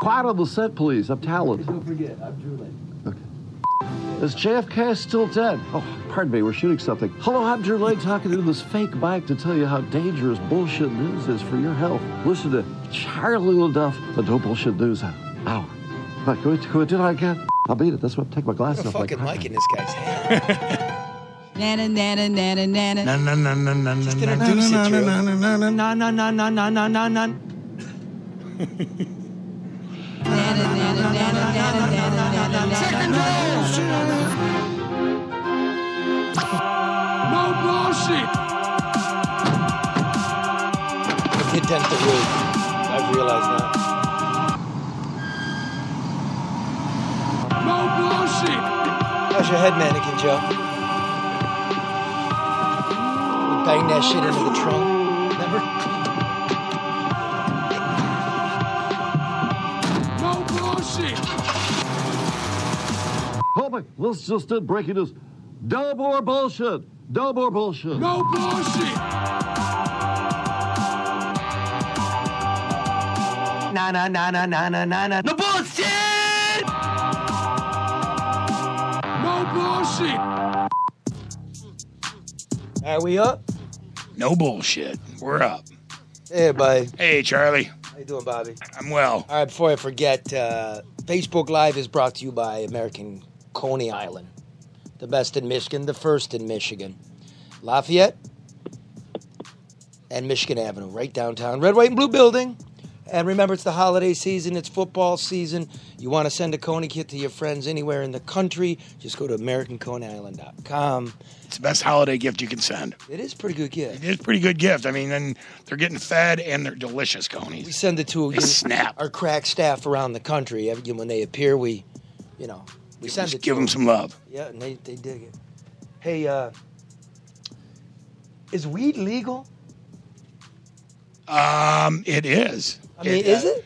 Quiet on the set, please. I'm talented. Don't forget, I'm Drew Lake. Okay. Is JFK still dead? Oh, pardon me, we're shooting something. Hello, I'm Drew Lake talking to this fake mic to tell you how dangerous bullshit news is for your health. Listen to Charlie LeDuff, the No Bullshit News Hour. But can we do that again? I'll beat it. That's what take my glasses off. Fucking mic in this guy's hand. Nana, nana, nana, nana. No, no, no, no, no, just introduce it, Drew. No, no, no, no, no, no, no, no, no, no, no. Nana, nana, nana, nana, nana, nana. Second no bullshit. Hit dent the roof. I've realized that. No bullshit. How's your head, Mannequin Joe? We bang that shit into the trunk. Never. No bullshit. Oh my, this just did breaking news. No more bullshit. No more bullshit. No bullshit. Na na na na na na na na. No bullshit! No bullshit. Are we up? No bullshit. We're up. Hey, buddy. Hey, Charlie. How you doing, Bobby? I'm well. All right, before I forget, Facebook Live is brought to you by American Coney Island. The best in Michigan, the first in Michigan. Lafayette and Michigan Avenue, right downtown. Red, white, and blue building. And remember, it's the holiday season. It's football season. You want to send a Coney kit to your friends anywhere in the country, just go to AmericanConeyIsland.com. It's the best holiday gift you can send. It is a pretty good gift. It is a pretty good gift. I mean, and they're getting fed and they're delicious conies. We send it to our crack staff around the country. When they appear, we send it to give them some love. Yeah, and they dig it. Hey, is weed legal? It is. I mean, is it?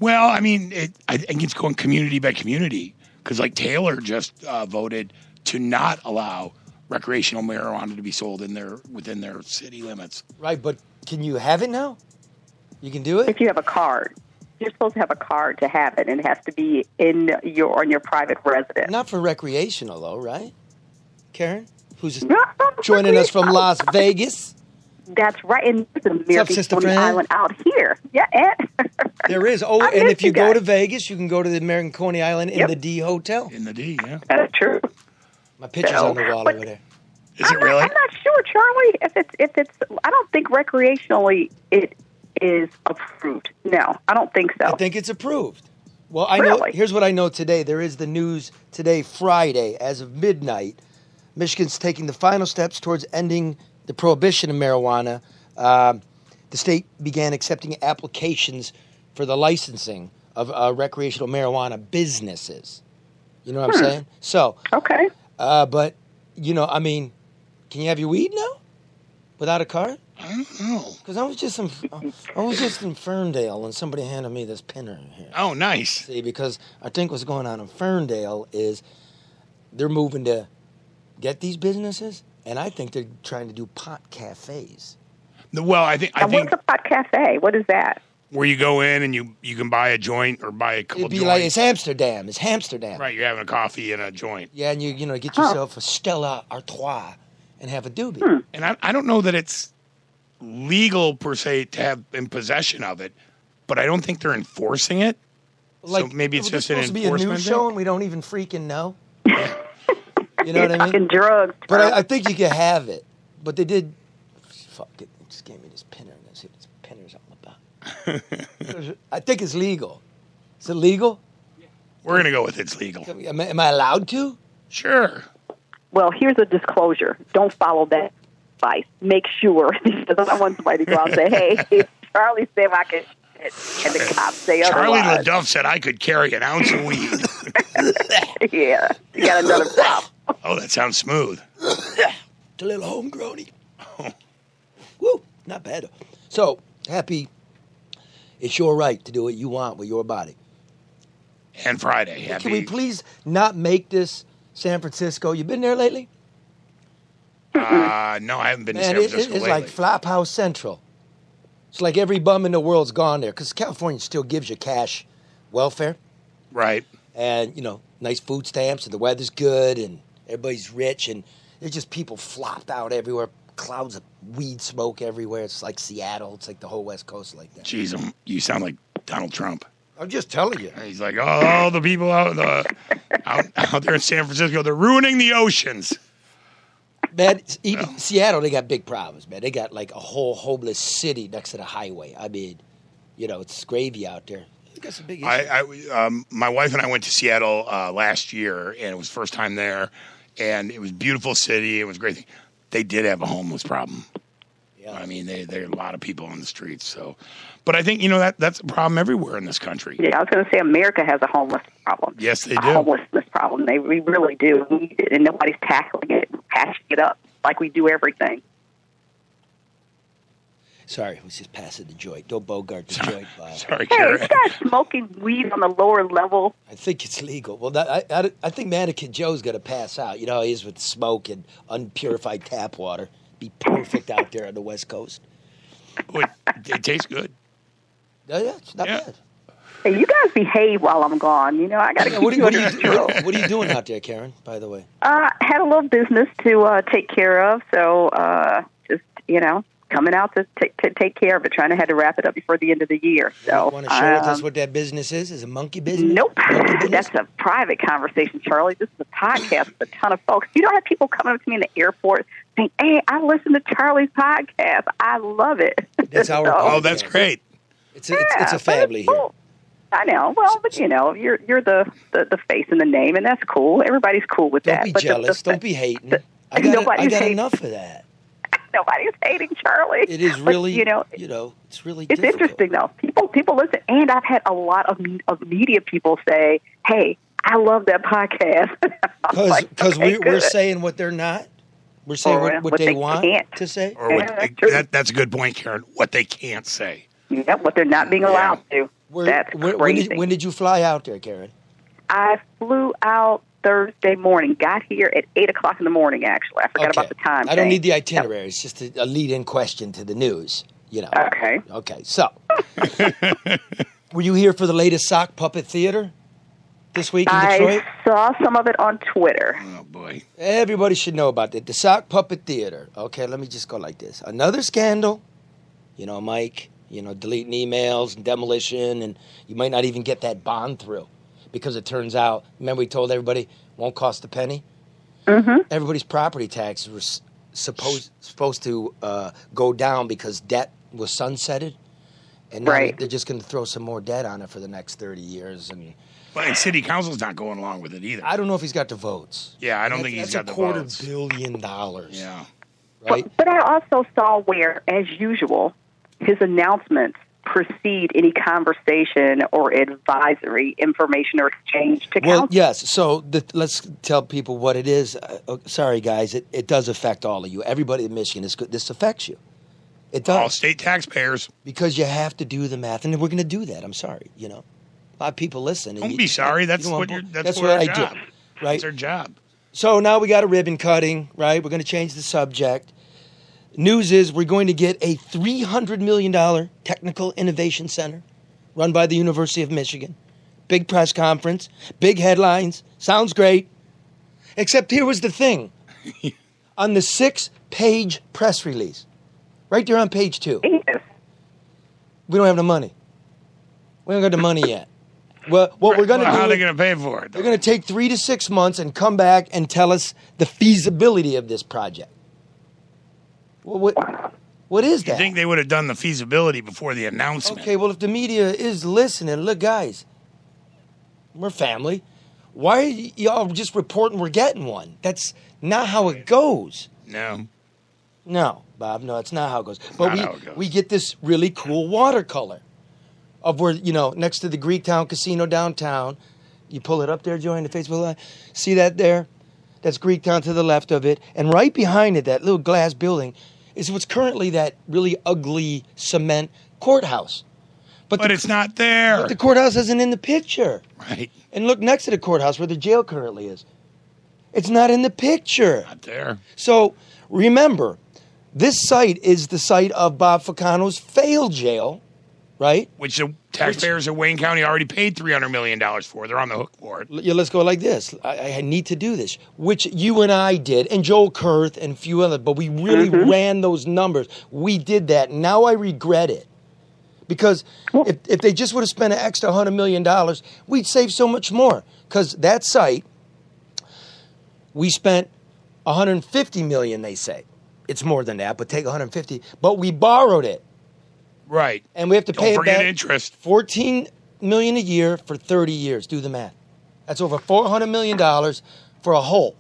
Well, I mean, I think it's going community by community because, like, Taylor just voted to not allow recreational marijuana to be sold within their city limits. Right, but can you have it now? You can do it if you have a card. You're supposed to have a card to have it, and it has to be on your private residence. Not for recreational, though, right? Karen, who's joining us from Las Vegas. That's right, and there's an American Coney Island out here. Yeah, there is. Oh, and if you go to Vegas, you can go to the American Coney Island in the D Hotel. In the D, yeah. That's true. My picture's on the wall over there. Is it really? I'm not sure, Charlie. If it's, I don't think recreationally it is approved. No, I don't think so. I think it's approved. Well, I know. Here's what I know today. There is the news today, Friday, as of midnight. Michigan's taking the final steps towards ending the prohibition of marijuana. The state began accepting applications for the licensing of recreational marijuana businesses. You know what I'm saying? So, okay. But, I mean, can you have your weed now without a card? I don't know. Because I was just in Ferndale and somebody handed me this pinner here. Oh, nice. See, because I think what's going on in Ferndale is they're moving to get these businesses, and I think they're trying to do pot cafes. Well, I think what's a pot cafe? What is that? Where you go in and you can buy a joint or buy a couple joints. It'd be joints. like, it's Amsterdam. It's Hamsterdam. Right, you're having a coffee and a joint. Yeah, and you get yourself a Stella Artois and have a doobie. And I don't know that it's legal, per se, to have in possession of it, but I don't think they're enforcing it. Like, so maybe it's just an enforcement thing. Supposed to be a news show and we don't even freaking know. You know what I mean? Drugs. But I think you can have it. But they did. Fuck it. They just gave me this pinner. And that's it. This pinner's on the back. I think it's legal. Is it legal? We're going to go with it's legal. Am I allowed to? Sure. Well, here's a disclosure. Don't follow that advice. Make sure. Because I don't want somebody to go out and say, hey, Charlie said I could. And the cops say Charlie otherwise. LeDuff said I could carry an ounce of weed. Yeah. You got another problem. Oh, that sounds smooth. It's a little homegrown-y. Oh. Woo, not bad. So, happy. It's your right to do what you want with your body. And Friday. Happy. Can we please not make this San Francisco? You been there lately? No, I haven't been to San Francisco it's lately. like Flophouse Central. It's like every bum in the world's gone there because California still gives you cash welfare. Right. And, nice food stamps, and the weather's good, and everybody's rich, and there's just people flopped out everywhere, clouds of weed smoke everywhere. It's like Seattle. It's like the whole West Coast like that. Jeez, you sound like Donald Trump. I'm just telling you. He's like, oh, the people out there in San Francisco, they're ruining the oceans. Man, even Seattle, they got big problems, man. They got like a whole homeless city next to the highway. I mean, it's gravy out there. They got some big issues. My wife and I went to Seattle last year, and it was first time there, and it was a beautiful city. It was a great thing. They did have a homeless problem. Yeah. I mean, there are a lot of people on the streets. So, but I think that's a problem everywhere in this country. Yeah, I was going to say America has a homeless problem. Yes, they do. A homelessness problem. We really do, and nobody's tackling it, patching it up like we do everything. Sorry, I was just passing the joint. Don't bogart the joint, Bob. Sorry, Hey, Karen. you guys smoking weed on the lower level? I think it's legal. Well, I think Mannequin Joe's going to pass out. You know how he is with smoke and unpurified tap water. Be perfect out there on the West Coast. It tastes good. Yeah, it's not bad. Hey, you guys behave while I'm gone. I got to keep you under control. What are you doing out there, Karen, by the way? Had a little business to take care of, so just, coming out to take care of it, trying to have to wrap it up before the end of the year. So, you want to share with us what that business is? Is it monkey business? Nope. Monkey business? That's a private conversation, Charlie. This is a podcast with a ton of folks. You don't have people coming up to me in the airport saying, hey, I listen to Charlie's podcast. I love it. That's our Oh, that's great. It's a family here. Cool. I know. Well, but you're the face and the name, and that's cool. Everybody's cool with that. Don't be jealous. Don't be hating. I got enough of that. Nobody's hating Charlie. It is really, it's really. It's interesting though. People listen, and I've had a lot of media people say, "Hey, I love that podcast." Because we're saying what they're not. We're saying what they want to say. Or that's a good point, Karen. What they can't say. Yeah, what they're not being allowed to. That's crazy. When did you fly out there, Karen? I flew out Thursday morning. Got here at 8:00 in the morning. Actually, I forgot about the time. I don't need the itinerary. It's just a lead-in question to the news. Okay. Okay. So, were you here for the latest sock puppet theater this week in Detroit? I saw some of it on Twitter. Oh boy! Everybody should know about it. The sock puppet theater. Okay, let me just go like this. Another scandal. Mike. Deleting emails and demolition, and you might not even get that bond through because it turns out, remember we told everybody, won't cost a penny? Mm-hmm. Everybody's property taxes were supposed to go down because debt was sunsetted, and now they're just going to throw some more debt on it for the next 30 years. And City Council's not going along with it either. I don't know if he's got the votes. Yeah, I don't think he's got the votes. That's $250 million. Yeah. Right? But I also saw where, as usual, his announcements precede any conversation or advisory information or exchange to council. Well, yes. So let's tell people what it is. Sorry, guys. It does affect all of you. Everybody in Michigan, this affects you. It does. All state taxpayers. Because you have to do the math. And we're going to do that. I'm sorry. A lot of people listen. Don't be sorry. That's what I do. Right? That's our job. So now we got a ribbon cutting, right? We're going to change the subject. News is we're going to get a $300 million technical innovation center run by the University of Michigan. Big press conference, big headlines. Sounds great. Except here was the thing. On the 6-page press release, right there on page 2, we don't have the money. We don't got the money yet. Well, what we're going to do... How are they going to pay for it? They're going to take 3 to 6 months and come back and tell us the feasibility of this project. Well, what is that? You think they would have done the feasibility before the announcement? Okay, well, if the media is listening, look, guys, we're family. Why are y'all just reporting we're getting one? That's not how it goes. No, Bob, no, it's not how it goes. But we get this really cool watercolor of where, next to the Greektown Casino downtown. You pull it up there, Joey, the Facebook line. See that there? That's Greektown to the left of it. And right behind it, that little glass building, is what's currently that really ugly cement courthouse. But it's not there. But the courthouse isn't in the picture. Right. And look next to the courthouse where the jail currently is. It's not in the picture. Not there. So remember, this site is the site of Bob Ficano's failed jail, right? Which the taxpayers of Wayne County already paid $300 million for. They're on the hook for it. Yeah, let's go like this. I need to do this, which you and I did, and Joel Kurth and a few others, but we really ran those numbers. We did that. Now I regret it. Because if they just would have spent an extra $100 million, we'd save so much more. Because that site, we spent $150 million, they say. It's more than that, but take $150. But we borrowed it. Right. And we have to pay Don't forget it back interest. $14 million a year for 30 years. Do the math. That's over $400 million for a hole.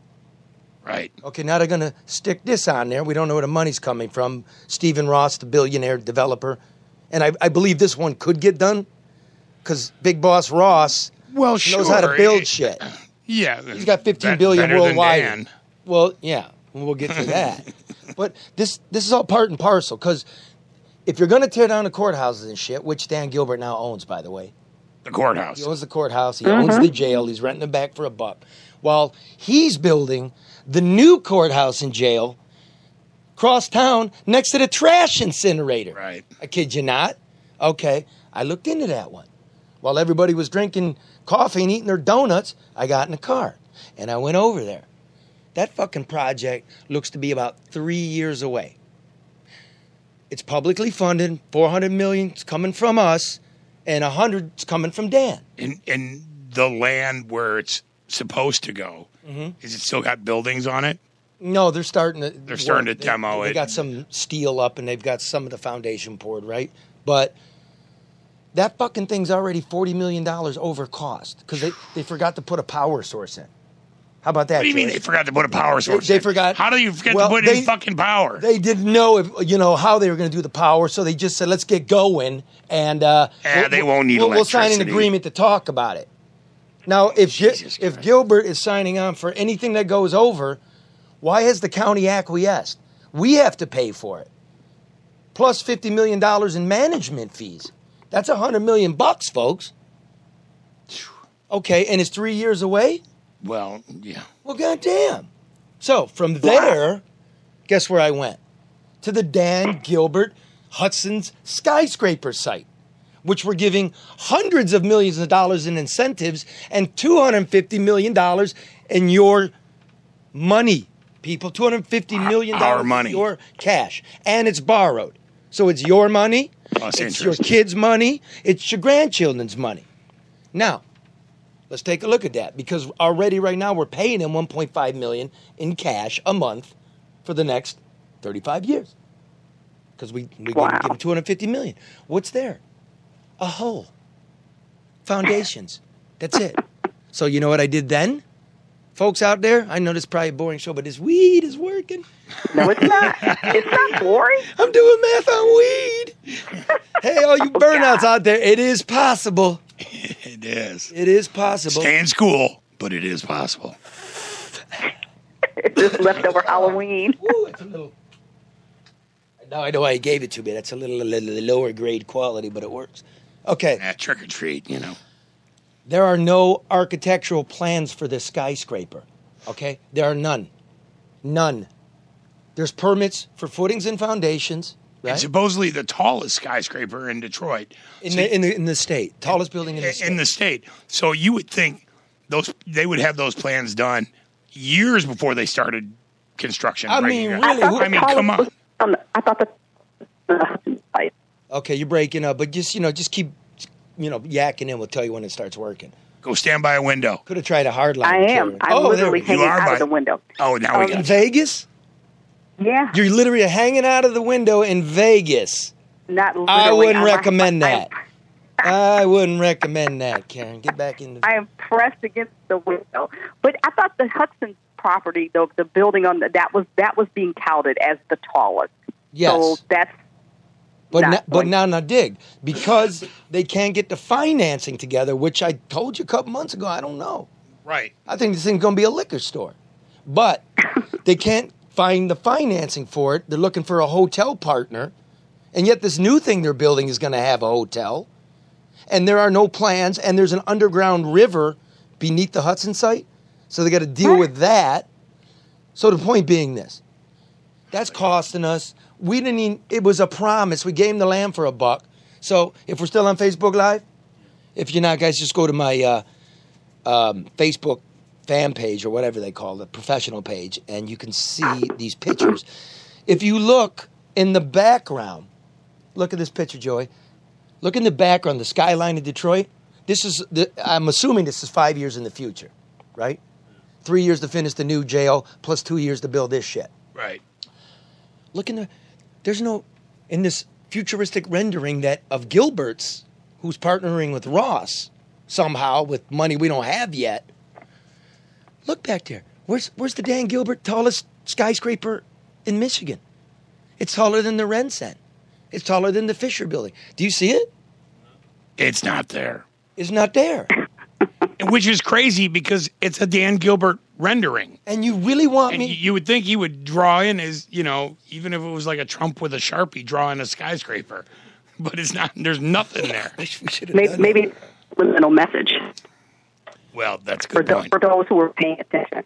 Right. Okay, now they're going to stick this on there. We don't know where the money's coming from. Stephen Ross, the billionaire developer. And I believe this one could get done because Big Boss Ross knows how to build shit. Yeah. He's got $15 billion worldwide. Well, yeah, we'll get to that. But this is all part and parcel because if you're going to tear down the courthouses and shit, which Dan Gilbert now owns, by the way. The courthouse. He owns the courthouse. He owns the jail. He's renting it back for $1. While he's building the new courthouse and jail across town next to the trash incinerator. Right. I kid you not. Okay, I looked into that one. While everybody was drinking coffee and eating their donuts, I got in the car and I went over there. That fucking project looks to be about 3 years away. It's publicly funded. $400 million is coming from us, and $100 is coming from Dan. In the land where it's supposed to go, is it still got buildings on it? No, they're starting to. Demo it. They got some steel up, and they've got some of the foundation poured, right? But that fucking thing's already $40 million over cost because they forgot to put a power source in. How about that? What do you mean they forgot to put a power source in? They forgot. How do you forget to put in fucking power? They didn't know how they were going to do the power, so they just said, let's get going. And they won't need electricity. We'll sign an agreement to talk about it. Now, if Gilbert is signing on for anything that goes over, why has the county acquiesced? We have to pay for it. Plus $50 million in management fees. That's $100 million, folks. Okay, and it's 3 years away? Well, yeah. Well, goddamn. So from there, guess where I went? To the Dan Gilbert Hudson's skyscraper site, which we're giving hundreds of millions of dollars in incentives and $250 million in your money, people. $250 million Our money. Your cash. And it's borrowed. So it's your money. Plus it's interest. your kids' money. It's your grandchildren's money. Now, let's take a look at that because already right now we're paying him $1.5 million in cash a month for the next 35 years because we give him $250 million. What's there? A hole. Foundations. That's it. So you know what I did then? Folks out there, I know this is probably a boring show, but this weed is working. No, it's not. It's not boring. I'm doing math on weed. Hey, all you burnouts out there, it is possible. It is. It is possible. Stay in school, but it is possible. It's just leftover Halloween. Ooh, it's a little. Now I know why he gave it to me. That's a little lower grade quality, but it works. Okay. Trick or treat, you know. There are no architectural plans for this skyscraper. Okay? There are none. None. There's permits for footings and foundations. Right? It's supposedly the tallest skyscraper in Detroit. In the state. Tallest building in the state. In the state. So you would think they would have those plans done years before they started construction. I mean, really? Come on. I thought that. Okay, you're breaking up, but just keep, yakking in. We'll tell you when it starts working. Go stand by a window. Could have tried a hard line. I am. I'm literally hanging out of the window. Oh, now we got in Vegas? Yeah. You're literally hanging out of the window in Vegas. Not literally. I wouldn't recommend that. I wouldn't recommend that, Karen. Get back in the... I am pressed against the window. But I thought the Hudson property, the building on that was being touted as the tallest. Yes. So that's... But now dig. Because they can't get the financing together, which I told you a couple months ago, I don't know. Right. I think this thing's going to be a liquor store. But they can't find the financing for it. They're looking for a hotel partner. And yet this new thing they're building is going to have a hotel. And there are no plans. And there's an underground river beneath the Hudson site. So they got to deal with that. So the point being this. That's costing us. We didn't even, it was a promise. We gave them the land for $1. So if we're still on Facebook Live, if you're not, guys, just go to my Facebook fan page or whatever they call it, professional page, and you can see these pictures. If you look in the background, look at this picture, Joey. Look in the background, the skyline of Detroit. I'm assuming this is 5 years in the future, right? 3 years to finish the new jail, plus 2 years to build this shit. Right. Look in in this futuristic rendering of Gilbert's, who's partnering with Ross somehow with money we don't have yet. Look back there. Where's the Dan Gilbert tallest skyscraper in Michigan? It's taller than the Rensen. It's taller than the Fisher Building. Do you see it? It's not there. It's not there. Which is crazy because it's a Dan Gilbert rendering. And you really want me... You would think he would draw in his, even if it was like a Trump with a Sharpie drawing a skyscraper. But it's not. There's nothing there. Maybe a little message. Well, that's a good point. For those who are paying attention.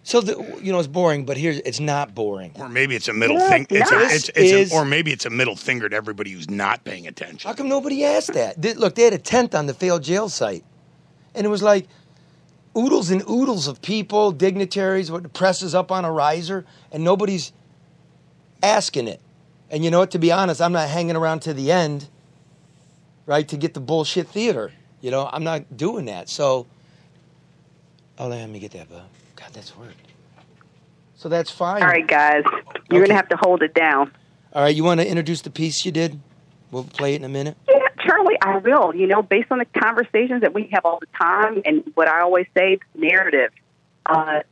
So it's boring, but it's not boring. Or maybe it's a middle thing. Or maybe it's a middle finger to everybody who's not paying attention. How come nobody asked that? Look, they had a tent on the failed jail site, and it was like oodles and oodles of people, dignitaries, with the press is up on a riser, and nobody's asking it. And you know what? To be honest, I'm not hanging around to the end, right, to get the bullshit theater. I'm not doing that. So, let me get that, Bob. God, that's weird. So that's fine. All right, guys. You're going to have to hold it down. All right, you want to introduce the piece you did? We'll play it in a minute. Yeah, Charlie, I will. Based on the conversations that we have all the time and what I always say, narrative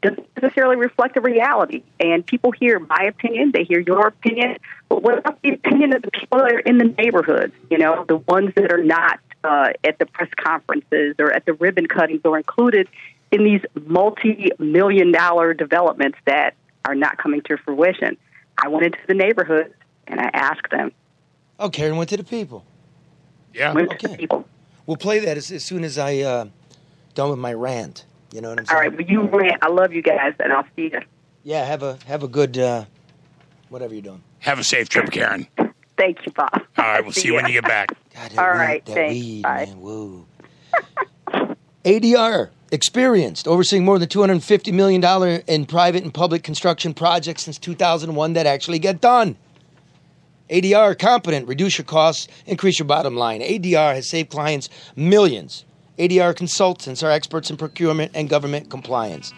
doesn't necessarily reflect the reality. And people hear my opinion, they hear your opinion, but what about the opinion of the people that are in the neighborhoods, the ones that are not at the press conferences or at the ribbon cuttings or included in these multi-million-dollar developments that are not coming to fruition? I went into the neighborhoods and I asked them. Oh, Karen went to the people. Yeah. Went to the people. We'll play that as soon as I done with my rant. You know what I'm saying? All right, but you rant. I love you guys, and I'll see you. Yeah, have a good whatever you're doing. Have a safe trip, Karen. Thank you, Bob. All right, we'll see you when you get back. God, all right, that thanks. weed, Bye. man. Whoa. ADR, experienced, overseeing more than $250 million in private and public construction projects since 2001 that actually get done. ADR, competent, reduce your costs, increase your bottom line. ADR has saved clients millions. ADR consultants are experts in procurement and government compliance.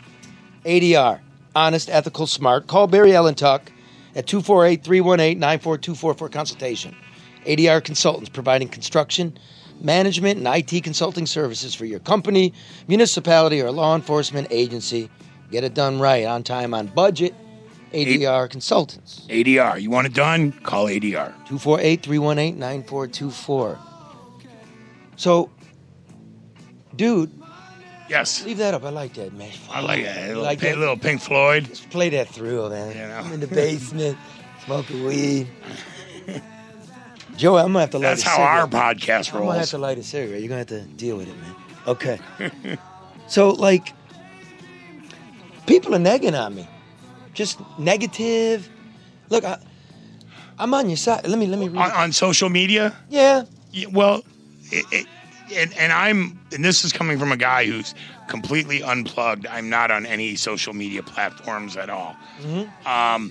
ADR, honest, ethical, smart. Call Barry Allentuck at 248-318-9424 for a consultation. ADR consultants providing construction, management, and IT consulting services for your company, municipality, or law enforcement agency. Get it done right, on time, on budget. ADR consultants. ADR, you want it done? Call ADR. 248-318-9424. So, dude. Yes. Leave that up. I like that, man. I like that. A little Pink Floyd. Just play that through, man. I'm in the basement, smoking weed. Joey, I'm going to have to light a cigarette. That's how our podcast rolls. I'm going to have to light a cigarette. You're going to have to deal with it, man. Okay. So, people are negging on me. Just negative. Look, I'm on your side. Let me read. On social media? Yeah. Well, and this is coming from a guy who's completely unplugged. I'm not on any social media platforms at all. Mm-hmm.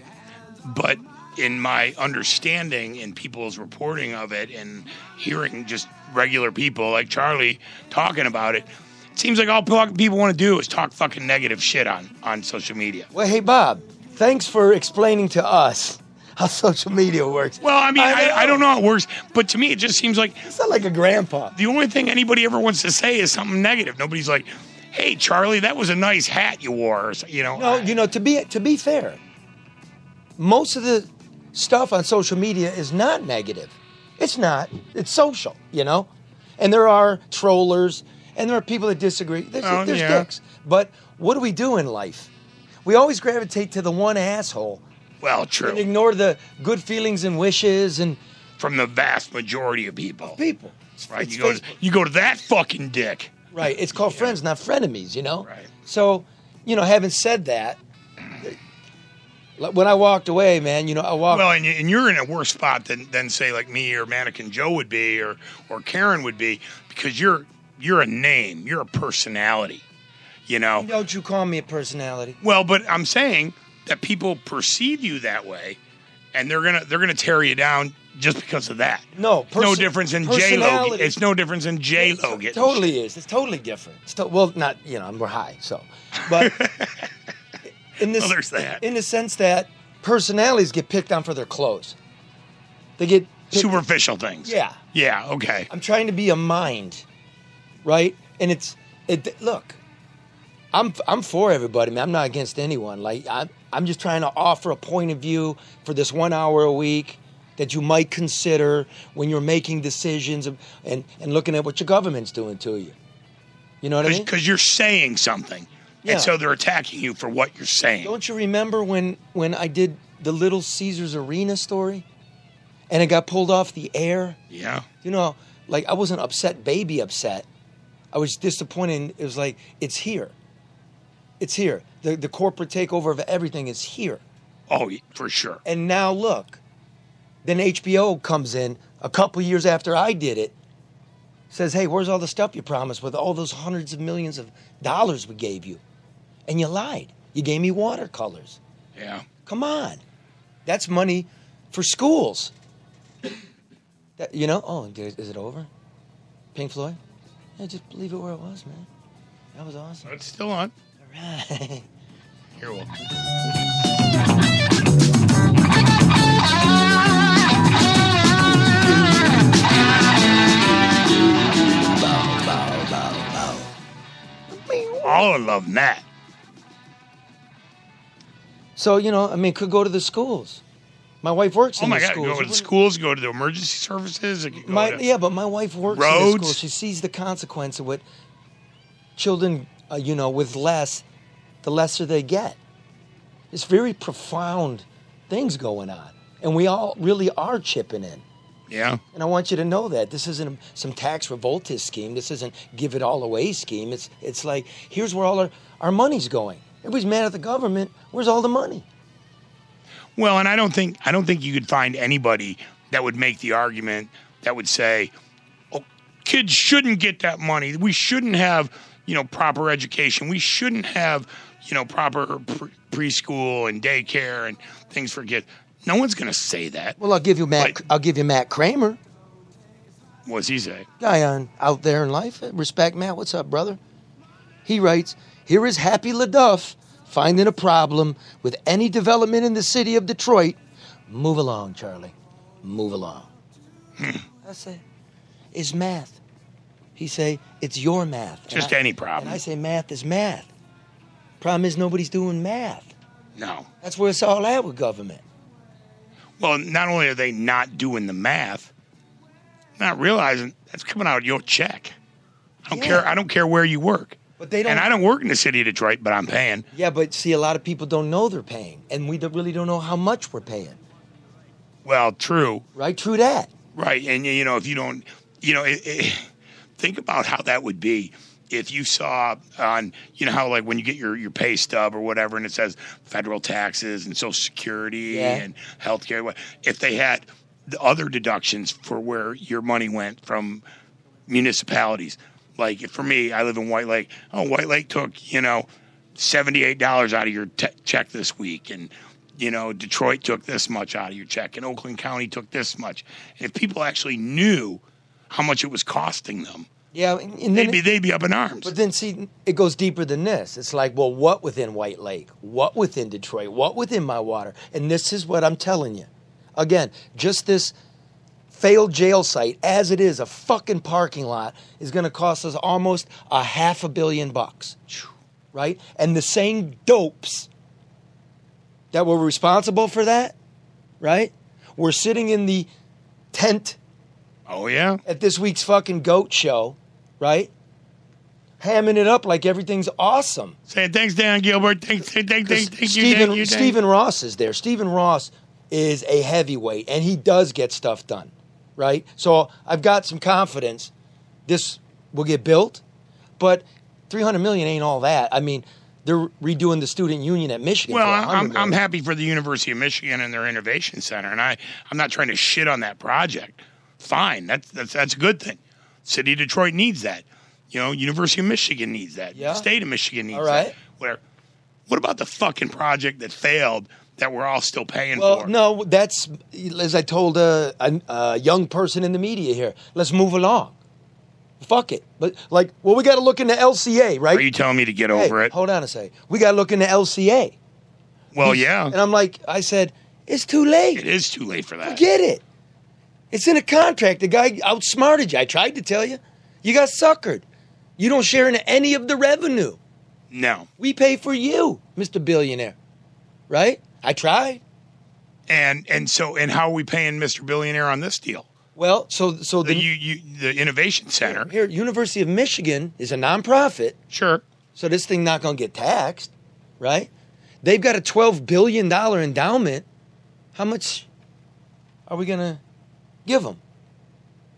But in my understanding and people's reporting of it and hearing just regular people like Charlie talking about it, it seems like all people want to do is talk fucking negative shit on social media. Well, hey, Bob, thanks for explaining to us how social media works. Well, I mean, I don't know how it works, but to me, it just seems like... You sound like a grandpa. The only thing anybody ever wants to say is something negative. Nobody's like, hey, Charlie, that was a nice hat you wore. No, to be fair, most of the stuff on social media is not negative. It's not. It's social, And there are trollers, and there are people that disagree. There's dicks. But what do we do in life? We always gravitate to the one asshole. Well, true. And ignore the good feelings and wishes and... From the vast majority of people. Right? You go to that fucking dick. Right. It's called friends, not frenemies, Right. So, having said that, When I walked away, man, I walked. Well, and you're in a worse spot than say like me or Mannequin Joe would be or Karen would be because you're a name, you're a personality, Don't you call me a personality? Well, but I'm saying that people perceive you that way, and they're gonna tear you down just because of that. No, no difference in J-Lo. It's no difference in J-Lo getting totally shit. is. It's totally different. Well, not we're high, so, but there's that. In the sense that personalities get picked on for their clothes. They get superficial things. Yeah. Yeah. Okay. I'm trying to be a mind, right? And look. I'm for everybody, man. I'm not against anyone. Like I'm just trying to offer a point of view for this 1 hour a week that you might consider when you're making decisions and looking at what your government's doing to you. You know what I mean? Because you're saying something, and so they're attacking you for what you're saying. Don't you remember when I did the Little Caesars Arena story, and it got pulled off the air? Yeah. I wasn't upset, baby upset. I was disappointed. It was like, it's here. It's here. The corporate takeover of everything is here. Oh, for sure. And now look, then HBO comes in a couple years after I did it, says, hey, where's all the stuff you promised with all those hundreds of millions of dollars we gave you? And you lied. You gave me watercolors. Yeah. Come on. That's money for schools. Is it over? Pink Floyd? Yeah, just leave it where it was, man. That was awesome. It's still on. Right. You're welcome. All of love that. So, could go to the schools. My wife works in the schools. Oh, my God, go to the schools, go to the emergency services. But my wife works in the schools. She sees the consequence of what children, with less, the lesser they get. It's very profound things going on. And we all really are chipping in. Yeah. And I want you to know that. This isn't some tax revoltist scheme. This isn't give it all away scheme. It's like, here's where all our money's going. Everybody's mad at the government. Where's all the money? Well, and I don't think you could find anybody that would make the argument that would say, oh, kids shouldn't get that money. We shouldn't have, proper education. We shouldn't have, proper preschool and daycare and things for kids. No one's going to say that. Well, I'll give you Matt Kramer. What's he say? Guy out there in life. Respect, Matt. What's up, brother? He writes, here is Happy LeDuff finding a problem with any development in the city of Detroit. Move along, Charlie. Move along. I say, it's math. He say, it's your math. Just any problem. And I say, math is math. Problem is nobody's doing math. No. That's where it's all at with government. Well, not only are they not doing the math, not realizing that's coming out of your check. I don't care. I don't care where you work. But they don't. And I don't work in the city of Detroit, but I'm paying. Yeah, but see, a lot of people don't know they're paying, and we really don't know how much we're paying. Well, true. Right, true that. Right, and if you don't, think about how that would be if you saw on, how like when you get your pay stub or whatever, and it says federal taxes and Social Security and healthcare. If they had the other deductions for where your money went from municipalities. Like for me, I live in White Lake. Oh, White Lake took, $78 out of your check this week. And, Detroit took this much out of your check. And Oakland County took this much. If people actually knew how much it was costing them, and they'd be up in arms. But then, see, it goes deeper than this. It's like, well, what within White Lake? What within Detroit? What within my water? And this is what I'm telling you. Again, just this failed jail site, as it is, a fucking parking lot, is going to cost us almost $500 million, right? And the same dopes that were responsible for that, right? We're sitting in the tent. Oh, yeah? At this week's fucking GOAT show, right? Hamming it up like everything's awesome. Saying thanks, Dan Gilbert. Thank you. Stephen Ross is there. Stephen Ross is a heavyweight, and he does get stuff done, right? So I've got some confidence this will get built, but $300 million ain't all that. I mean, they're redoing the student union at Michigan. Well, for $100 million. I'm happy for the University of Michigan and their innovation center, and I'm not trying to shit on that project. Fine, that's a good thing. City of Detroit needs that. University of Michigan needs that. Yeah. The state of Michigan needs All right. that. What about the fucking project that failed that we're all still paying Well, for? no, that's, as I told a young person in the media here, let's move along. Fuck it. But, we got to look into LCA, right? Are you telling me to get over it? Hold on a second. We got to look into LCA. Well, yeah. And I said, it's too late. It is too late for that. Forget it. It's in a contract. The guy outsmarted you. I tried to tell you. You got suckered. You don't share in any of the revenue. No. We pay for you, Mr. Billionaire. Right? I tried. And how are we paying Mr. Billionaire on this deal? Well, so the Innovation Center. Here, University of Michigan is a nonprofit. Sure. So this thing not going to get taxed, right? They've got a $12 billion endowment. How much are we going to give them?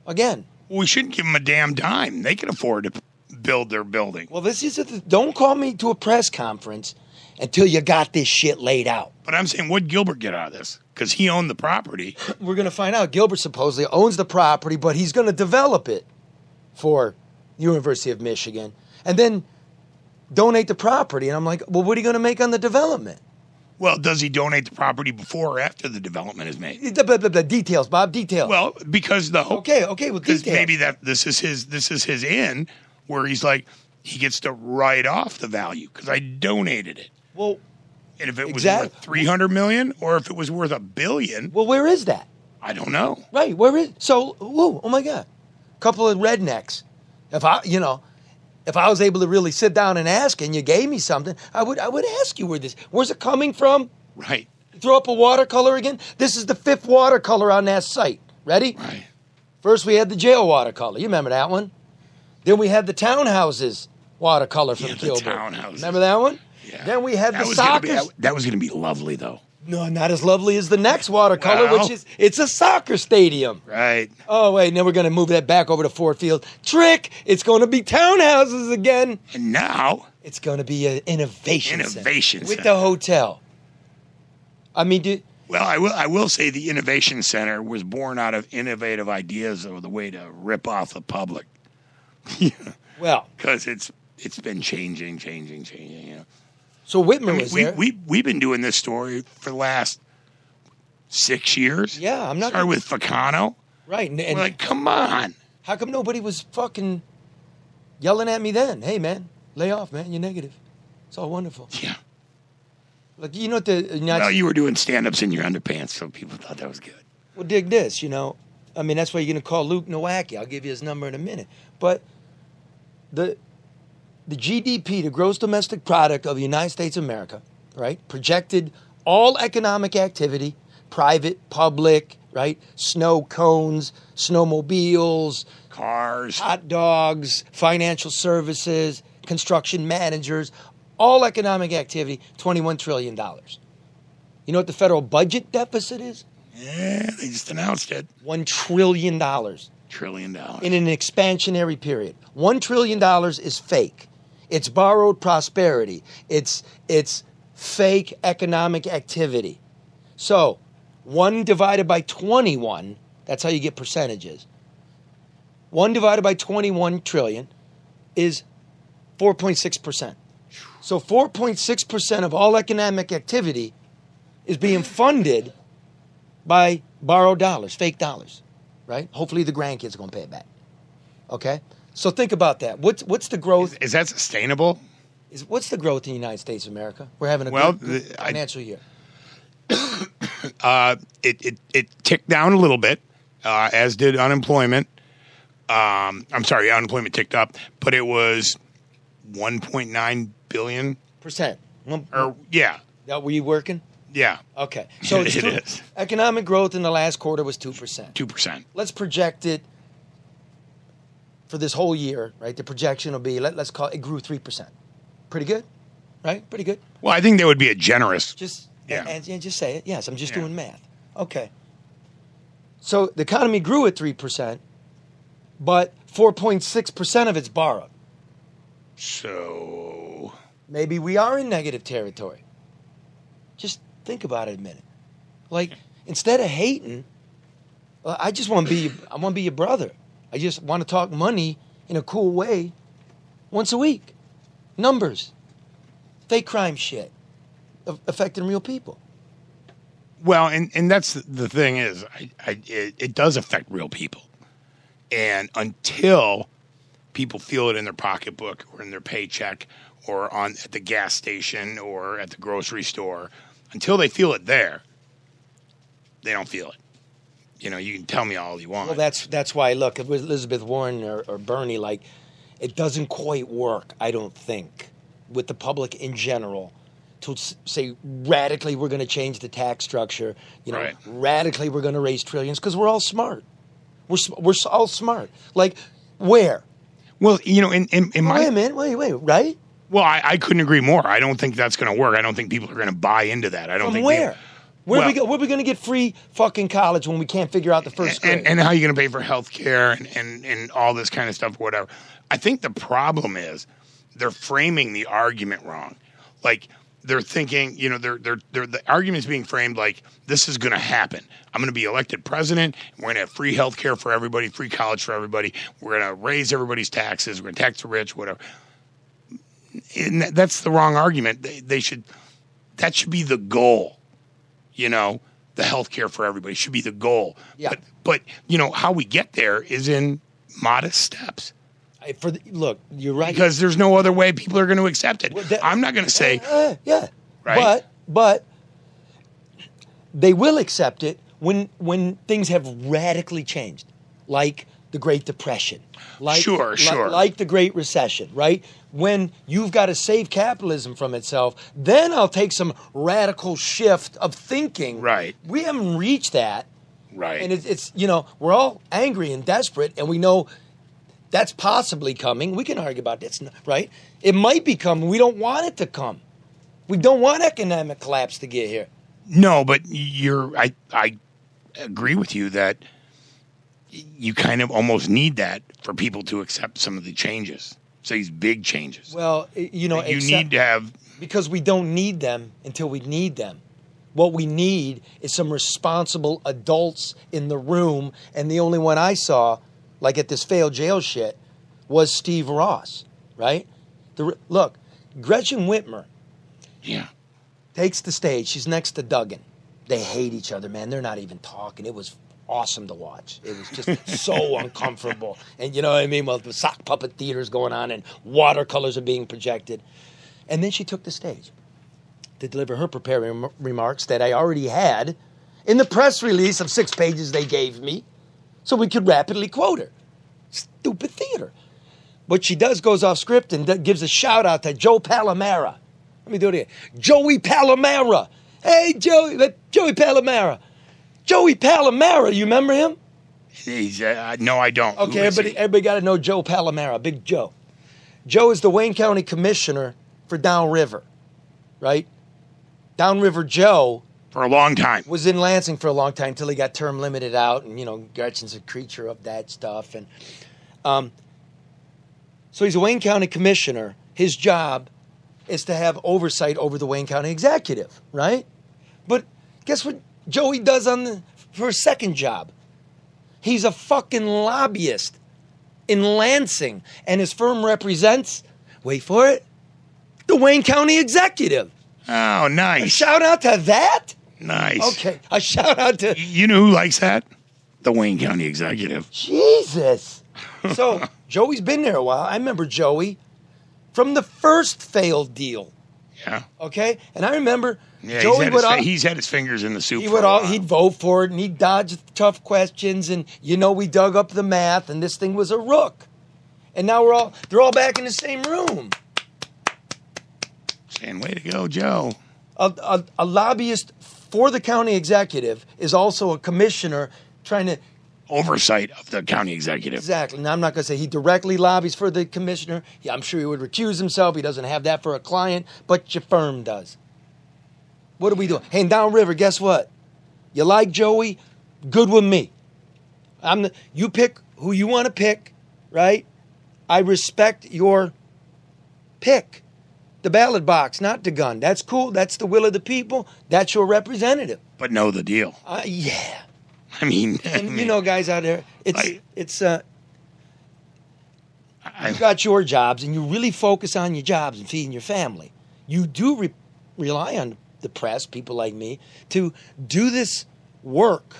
Again. We shouldn't give them a damn dime. They can afford to build their building. Well, don't call me to a press conference until you got this shit laid out. But I'm saying, what'd Gilbert get out of this? Because he owned the property. We're going to find out. Gilbert supposedly owns the property, but he's going to develop it for University of Michigan and then donate the property. And I'm like, well, what are you going to make on the development? Well, does he donate the property before or after the development is made? The details, Bob, details. Well, because the hope. Okay, with because details. maybe this is his in, where he's like, he gets to write off the value because I donated it. Well, and if it was worth $300 million or if it was worth $1 billion. Well, where is that? I don't know. Right, where is? So, oh my God, couple of rednecks. If I was able to really sit down and ask, and you gave me something, I would ask you where's it coming from? Right. Throw up a watercolor again. This is the 5th watercolor on that site. Ready? Right. First we had the jail watercolor. You remember that one? Then we had the townhouses watercolor from Gilbert. The townhouses. Remember that one? Yeah. Then we had the soccer. That was going to be lovely, though. No, not as lovely as the next watercolor, Well. which is it's a soccer stadium. Right. Oh, wait, now we're going to move that back over to Ford Field. Trick! It's going to be townhouses again. And now It's going to be an innovation Innovation center. center. With the hotel. I mean, Well, I will say the Innovation Center was born out of innovative ideas of the way to rip off the public. well, Because it's been changing. You know. so Whitmer was there. We've been doing this story for the last 6 years. Yeah, I'm not. Started with Ficano. Right. And We're like, come on. how come nobody was fucking yelling at me then? Hey, man, lay off, man. You're negative. It's all wonderful. Yeah. Like, you know what the Well, you were doing stand-ups in your underpants, so people thought that was good. Well, dig this, I mean, that's why you're going to call Luke Nowacki. I'll give you his number in a minute. But the GDP, the gross domestic product of the United States of America, right, projected all economic activity, private, public, right, snow cones, snowmobiles, Cars. hot dogs, financial services, construction managers, all economic activity, $21 trillion. You know what the federal budget deficit is? Yeah, they just announced it. $1 trillion Trillion dollars. in an expansionary period. $1 trillion is fake. It's borrowed prosperity. It's fake economic activity. So 1 divided by 21, that's how you get percentages. 1 divided by 21 trillion is 4.6%. So 4.6% of all economic activity is being funded by borrowed dollars, fake dollars, right? Hopefully the grandkids are going to pay it back. Okay? So think about that. What's the growth? Is that sustainable? What's the growth in the United States of America? We're having a good financial year. It ticked down a little bit, as did unemployment. I'm sorry, unemployment ticked up, but it was 1.9 billion. Percent. Yeah. That were you working? Yeah. Okay. So it's It is. Economic growth in the last quarter was 2%. 2%. Let's project it for this whole year, right? The projection will be, let's call it grew 3%. Pretty good, right? Pretty good. Well, I think that would be a generous. Just Yeah. just say it. Yes, I'm just Yeah. doing math. Okay. So the economy grew at 3%, but 4.6% of it's borrowed. So maybe we are in negative territory. Just think about it a minute. Like, instead of hating, I just want to be your brother. I just want to talk money in a cool way once a week. Numbers. Fake crime shit. Affecting real people. Well, and that's the thing is, it does affect real people. And until people feel it in their pocketbook or in their paycheck or at the gas station or at the grocery store, until they feel it there, they don't feel it. You know, you can tell me all you want. Well, that's why, look, with Elizabeth Warren or Bernie, like, it doesn't quite work, I don't think, with the public in general, to say radically we're going to change the tax structure, right. Radically we're going to raise trillions, because we're all smart. We're all smart. Like, where? Well, in my... Wait a minute, wait, right? Well, I couldn't agree more. I don't think that's going to work. I don't think people are going to buy into that. I don't think... Where? Where are we going to get free fucking college when we can't figure out the first grade? And how are you going to pay for health care and all this kind of stuff or whatever? I think the problem is they're framing the argument wrong. Like, they're thinking, the argument is being framed like this is going to happen. I'm going to be elected president. And we're going to have free health care for everybody, free college for everybody. We're going to raise everybody's taxes. We're going to tax the rich, whatever. And that's the wrong argument. That should be the goal. The health care for everybody should be the goal. Yeah. But how we get there is in modest steps. Look, you're right. Because there's no other way people are going to accept it. Well, I'm not going to say... yeah. Right? But they will accept it when things have radically changed. Like the Great Depression. Sure. Like the Great Recession, right? When you've got to save capitalism from itself, then I'll take some radical shift of thinking. Right. We haven't reached that. Right. And it's we're all angry and desperate, and we know that's possibly coming. We can argue about this, right? It might be coming. We don't want it to come. We don't want economic collapse to get here. No, but I agree with you that you kind of almost need that for people to accept some of the changes. So these big changes. Well, you need to have... Because we don't need them until we need them. What we need is some responsible adults in the room, and the only one I saw, like at this failed jail shit, was Steve Ross, right? Look, Gretchen Whitmer takes the stage. She's next to Duggan. They hate each other, man. They're not even talking. It was awesome to watch. It was just so uncomfortable. And you know what I mean? Well, the sock puppet theater's going on and watercolors are being projected. And then she took the stage to deliver her prepared remarks that I already had in the press release of 6 pages they gave me so we could rapidly quote her. Stupid theater. What she does goes off script and gives a shout out to Joe Palomera. Let me do it again. Joey Palomera. Hey, Joey Palomera. Joey Palomera, you remember him? No, I don't. Okay, everybody got to know Joe Palomera, Big Joe. Joe is the Wayne County Commissioner for Downriver, right? Downriver Joe... For a long time. Was in Lansing for a long time until he got term limited out, and, Gretchen's a creature of that stuff. And so he's a Wayne County Commissioner. His job is to have oversight over the Wayne County Executive, right? But guess what Joey does for his second job? He's a fucking lobbyist in Lansing, and his firm represents, wait for it, the Wayne County Executive. Oh, nice. A shout out to that? Nice. Okay, a shout out to... You know who likes that? The Wayne County Executive. Jesus. So, Joey's been there a while. I remember Joey from the first failed deal. Yeah. Okay? And I remember... Yeah, Joey he's had his fingers in the soup He'd vote for it, and he'd dodge tough questions, and, we dug up the math, and this thing was a rook. And now they're all back in the same room. Saying, way to go, Joe. A lobbyist for the county executive is also a commissioner trying to... Oversight of the county executive. Exactly. Now, I'm not going to say he directly lobbies for the commissioner. Yeah, I'm sure he would recuse himself. He doesn't have that for a client, but your firm does. What are we doing? Hey, downriver, guess what? You like Joey? Good with me. You pick who you want to pick, right? I respect your pick. the ballot box, not the gun. That's cool. That's the will of the people. That's your representative. But know the deal. Yeah. I mean, And you know, guys out there, you got your jobs, and you really focus on your jobs and feeding your family. You do rely on the press, people like me, to do this work,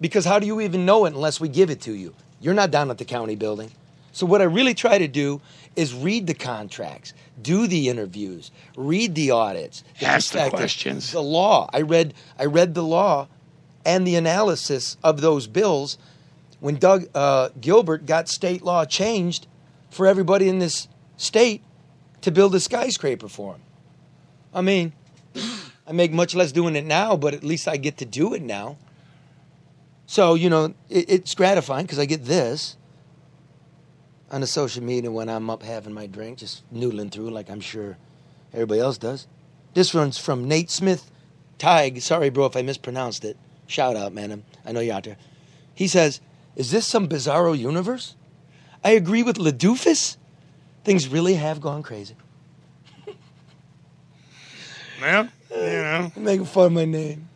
because how do you even know it unless we give it to you? You're not down at the county building. So what I really try to do is read the contracts, do the interviews, read the audits, ask the questions, the law. I read the law and the analysis of those bills when Doug Gilbert got state law changed for everybody in this state to build a skyscraper for him. I mean, I make much less doing it now, but at least I get to do it now. So, you know, it's gratifying because I get this on the social media when I'm up having my drink, just noodling through like I'm sure everybody else does. This one's from Nate Smith Tig. Sorry, bro, if I mispronounced it. Shout out, man. I know you're out there. He says, is this some bizarro universe? I agree with LeDuff. Things really have gone crazy. Well, you know. I'm making fun of my name.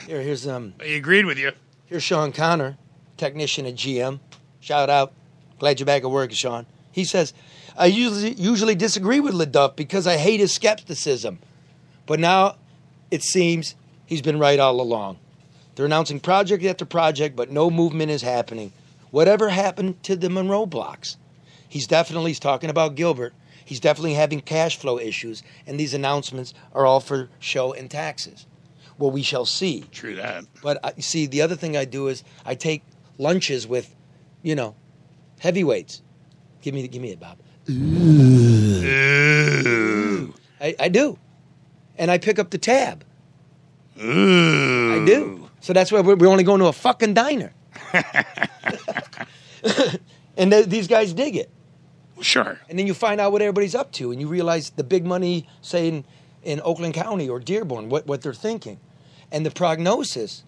Here's He agreed with you. Here's Sean Connor, technician at GM. Shout out. Glad you're back at work, Sean. He says, I usually disagree with LeDuff because I hate his skepticism. But now it seems he's been right all along. They're announcing project after project, but no movement is happening. Whatever happened to the Monroe blocks? He's talking about Gilbert. He's definitely having cash flow issues, and these announcements are all for show and taxes. Well, we shall see. True that. But see, the other thing I do is I take lunches with, you know, heavyweights. Give me it, Bob. Ooh. I do. And I pick up the tab. Ooh. I do. So that's why we're only going to a fucking diner. And these guys dig it. Sure. And then you find out what everybody's up to, and you realize the big money, say, in Oakland County or Dearborn, what they're thinking. And the prognosis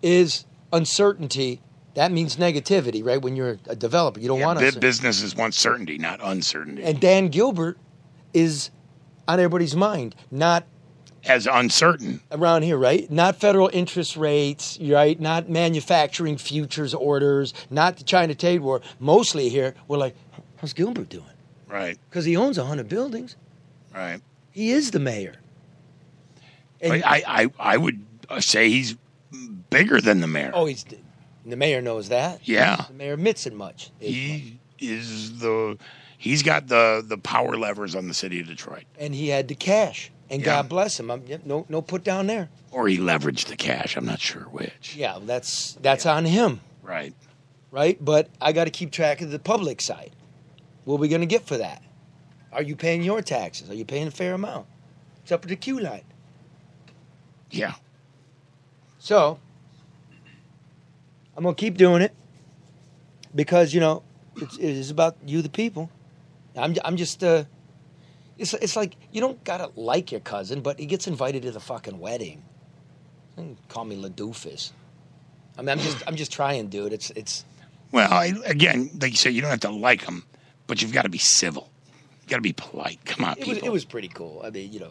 is uncertainty. That means negativity, right? When you're a developer, you don't want to. Businesses want certainty, not uncertainty. And Dan Gilbert is on everybody's mind, not as uncertain around here, right? Not federal interest rates, right? Not manufacturing futures orders, not the China trade war. Mostly here, we're like, how's Gilbert doing? Right. Because he owns 100 buildings. Right. He is the mayor. And I would say he's bigger than the mayor. Oh, the mayor knows that. Yeah. The mayor admits it much. He's got the power levers on the city of Detroit. And he had the cash. And Yeah. God bless him. No put down there. Or he leveraged the cash. I'm not sure which. Yeah, that's on him. Right. Right? But I got to keep track of the public side. What are we going to get for that? Are you paying your taxes? Are you paying a fair amount? It's up to the queue line. Yeah. So, I'm going to keep doing it because, you know, it is about you, the people. I'm just, it's like you don't got to like your cousin, but he gets invited to the fucking wedding. Call me LeDuff. I mean, I'm just trying, dude. It's. Well, again, like you said, you don't have to like him, but you've got to be civil. You got to be polite. Come on, people. It was pretty cool. I mean,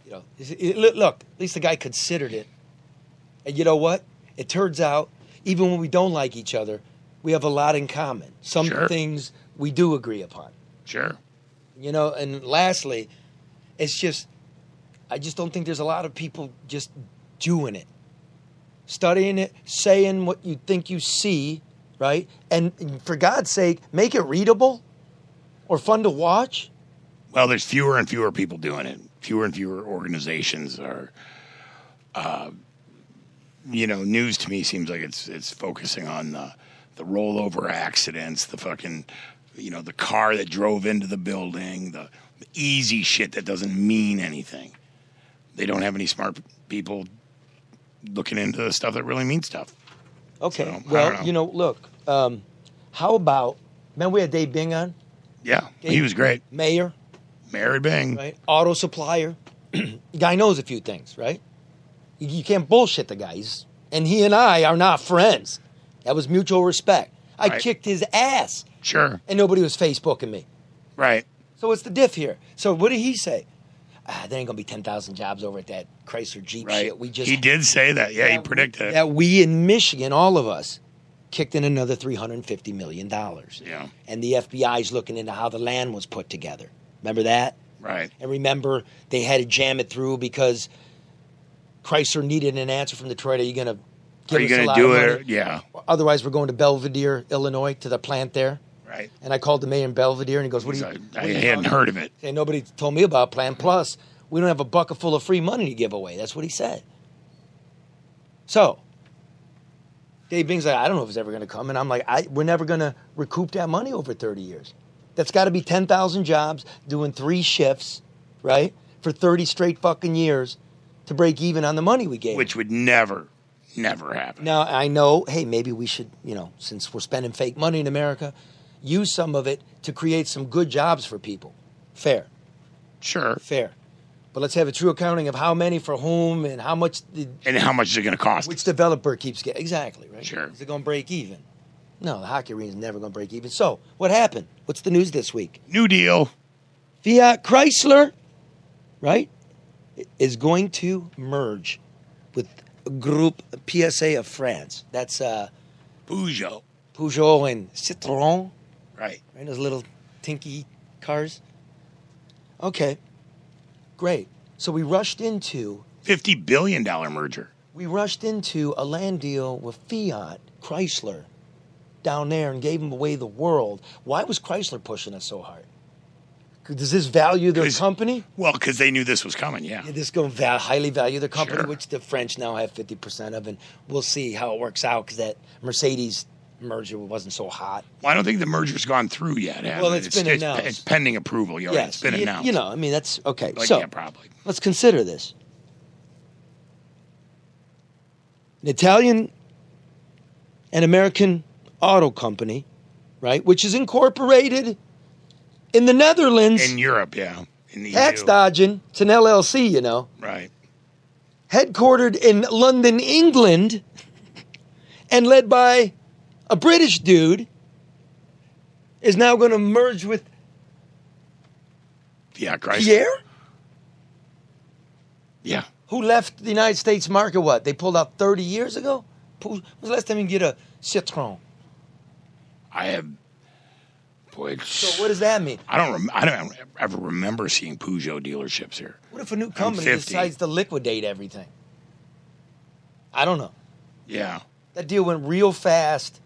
look, at least the guy considered it. And you know what? It turns out, even when we don't like each other, we have a lot in common. Some things we do agree upon. Sure. You know, and lastly, I just don't think there's a lot of people just doing it. Studying it, saying what you think you see, right? And for God's sake, make it readable or fun to watch. Well, there's fewer and fewer people doing it. Fewer and fewer organizations are, news to me seems like it's focusing on the rollover accidents, the fucking, the car that drove into the building, the easy shit that doesn't mean anything. They don't have any smart people looking into the stuff that really means stuff. Okay. So, well, look, how about, remember we had Dave Bing on? Yeah, he was great. Mayor. Mary Bing. Right. Auto supplier. Guy knows a few things, right? You can't bullshit the guy. And he and I are not friends. That was mutual respect. I kicked his ass. Sure. And nobody was Facebooking me. Right. So what's the diff here? So what did he say? There ain't gonna be 10,000 jobs over at that Chrysler Jeep shit. He did say that. Yeah, he predicted it. That we in Michigan, all of us, kicked in another $350 million. Yeah. And the FBI's looking into how the land was put together. Remember that? Right. And remember, they had to jam it through because Chrysler needed an answer from Detroit. Are you going to give us a lot of money? Yeah. Otherwise, we're going to Belvedere, Illinois, to the plant there. Right. And I called the mayor in Belvedere, and he goes, I hadn't heard of it. And nobody told me about Plan Plus. We don't have a bucket full of free money to give away. That's what he said. So, Dave Bing's like, I don't know if it's ever going to come. And I'm like, we're never going to recoup that money over 30 years. That's got to be 10,000 jobs, doing 3 shifts, right, for 30 straight fucking years to break even on the money we gave. Which would never happen. Now, I know, hey, maybe we should, since we're spending fake money in America, use some of it to create some good jobs for people. Fair. Sure. Fair. But let's have a true accounting of how many for whom and how much. And how much is it going to cost? Which developer keeps getting. Exactly, right? Sure. Is it going to break even? No, the hockey arena is never going to break even. So, what happened? What's the news this week? New deal. Fiat Chrysler, right, is going to merge with Group PSA of France. That's Peugeot. Peugeot and Citroën. Right. Those little tinky cars. Okay. Great. So we rushed into $50 billion merger. We rushed into a land deal with Fiat Chrysler down there and gave them away the world. Why was Chrysler pushing us so hard? Does this value their company? Well, because they knew this was coming, yeah. This is going to highly value their company, Sure. which the French now have 50% of, and we'll see how it works out because that Mercedes merger wasn't so hot. Well, I don't think the merger's gone through yet, has Well, it? it's been announced. It's pending approval. It's been announced. That's okay. Like, so, yeah, probably. Let's consider this. An Italian and American auto company, right, which is incorporated in the Netherlands. In Europe, yeah. In the Tax EU. dodging. It's an LLC, Right. Headquartered in London, England, and led by a British dude, is now going to merge with Fiat Chrysler. Pierre? Yeah. Who left the United States market, what? They pulled out 30 years ago? When was the last time you get a Citroën? I have... Boy, So what does that mean? I don't ever remember seeing Peugeot dealerships here. What if a new company 50. decides to liquidate everything? I don't know. Yeah. That deal went real fast.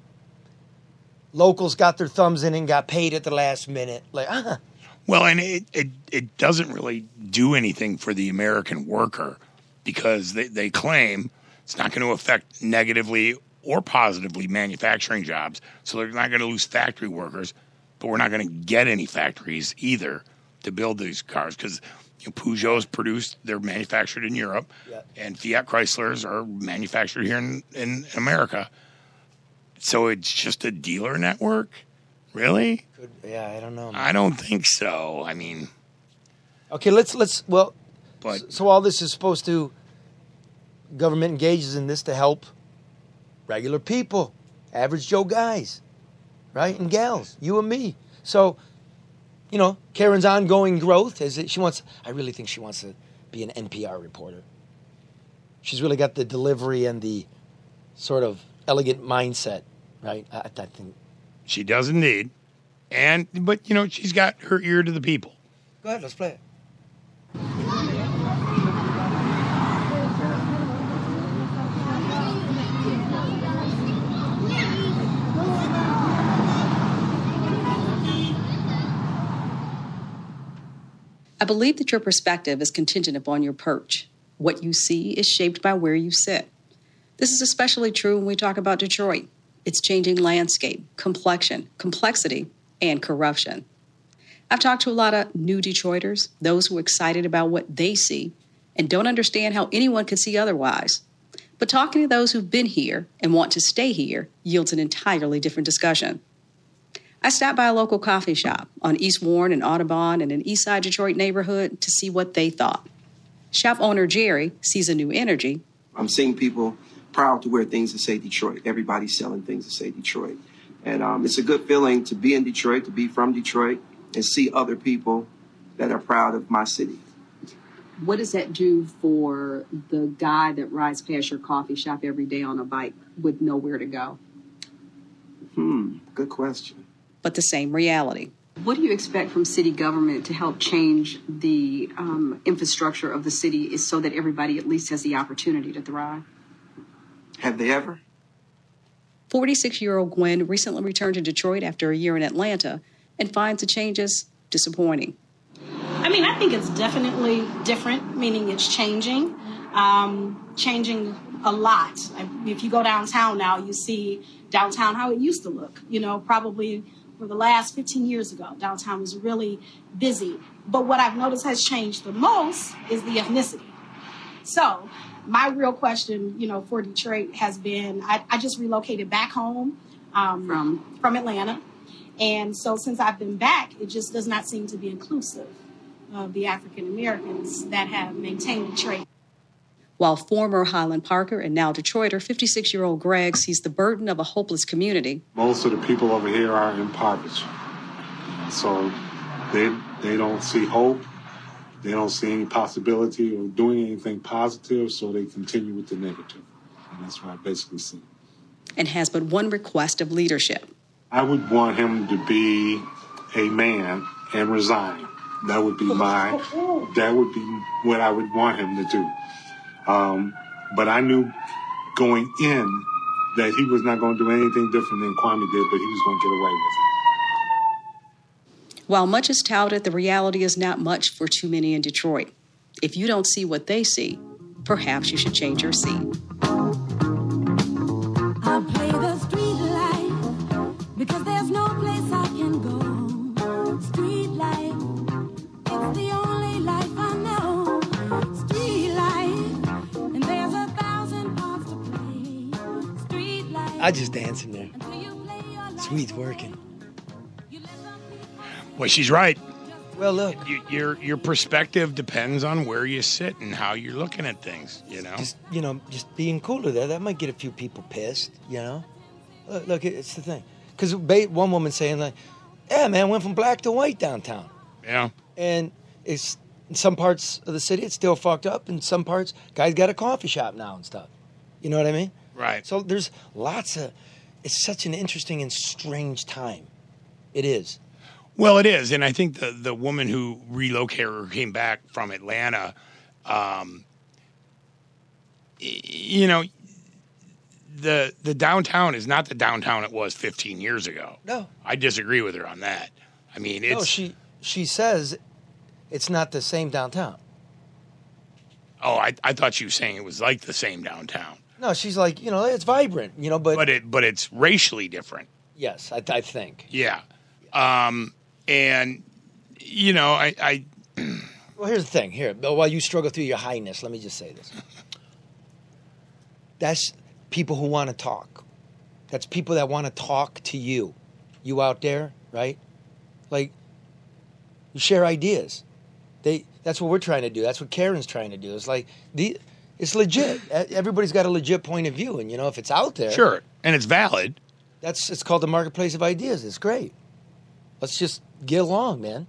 Locals got their thumbs in and got paid at the last minute. Well, and it doesn't really do anything for the American worker because they claim it's not going to affect negatively or positively manufacturing jobs. So they're not going to lose factory workers, but we're not going to get any factories either to build these cars because Peugeot's produced, they're manufactured in Europe, and Fiat Chryslers are manufactured here in America. So it's just a dealer network? Really? I don't know. I don't think so. I mean... Okay, so all this is supposed to... Government engages in this to help regular people, average Joe guys, right? And gals, you and me. So, Karen's ongoing growth, I really think she wants to be an NPR reporter. She's really got the delivery and the sort of elegant mindset, right? I think she does indeed. But she's got her ear to the people. Go ahead, let's play it. I believe that your perspective is contingent upon your perch. What you see is shaped by where you sit. This is especially true when we talk about Detroit. Its changing landscape, complexion, complexity, and corruption. I've talked to a lot of new Detroiters, those who are excited about what they see and don't understand how anyone could see otherwise. But talking to those who've been here and want to stay here yields an entirely different discussion. I stopped by a local coffee shop on East Warren and Audubon in an Eastside Detroit neighborhood to see what they thought. Shop owner Jerry sees a new energy. I'm seeing people proud to wear things that say Detroit. Everybody's selling things that say Detroit. And it's a good feeling to be in Detroit, to be from Detroit. and see other people that are proud of my city. What does that do for the guy that rides past your coffee shop every day on a bike with nowhere to go? Good question. But the same reality. What do you expect from city government to help change the infrastructure of the city so that everybody at least has the opportunity to thrive? Have they ever? 46-year-old Gwen recently returned to Detroit after a year in Atlanta and finds the changes disappointing. I mean, I think it's definitely different, meaning it's changing a lot. If you go downtown now, you see downtown how it used to look. You know, probably for the last 15 years ago, downtown was really busy. But what I've noticed has changed the most is the ethnicity. So my real question, you know, for Detroit has been, I just relocated back home from Atlanta. And so since I've been back, it just does not seem to be inclusive of the African Americans that have maintained Detroit. While former Highland Parker and now Detroiter 56-year-old Greg sees the burden of a hopeless community. Most of the people over here are impoverished. So they don't see hope. They don't see any possibility of doing anything positive, so they continue with the negative. And that's what I basically see. And has but one request of leadership. I would want him to be a man and resign. That would be what I would want him to do. But I knew going in that he was not going to do anything different than Kwame did, but he was going to get away with it. While much is touted, the reality is not much for too many in Detroit. If you don't see what they see, perhaps you should change your seat. I play the street life because there's no place I can go. Street life, it's the only life I know. Street life, and there's 1,000 parts to play. Street life. I just dance in there. Sweet's working. Well, she's right. Well, look, your perspective depends on where you sit and how you're looking at things. You know, just being cooler there, that might get a few people pissed. You know, look, it's the thing. Because one woman saying like, "Yeah, man, went from black to white downtown." Yeah, and it's in some parts of the city it's still fucked up. In some parts, guys got a coffee shop now and stuff. You know what I mean? Right. So there's lots of. It's such an interesting and strange time. It is. Well, it is, and I think the woman who relocated or came back from Atlanta, you know, the downtown is not the downtown it was 15 years ago. No, I disagree with her on that. I mean, it's she says it's not the same downtown. Oh, I thought she was saying it was like the same downtown. No, she's like, you know, it's vibrant, you know, but it's racially different. Yes, I think. Yeah. And, you know, I Well, here's the thing. Here, while you struggle through your highness, let me just say this. That's people who want to talk. That's people that want to talk to you. You out there, right? Like, you share ideas. That's what we're trying to do. That's what Karen's trying to do. It's like, it's legit. Everybody's got a legit point of view. And, you know, if it's out there. Sure. And it's valid. It's called the marketplace of ideas. It's great. Let's just get along, man.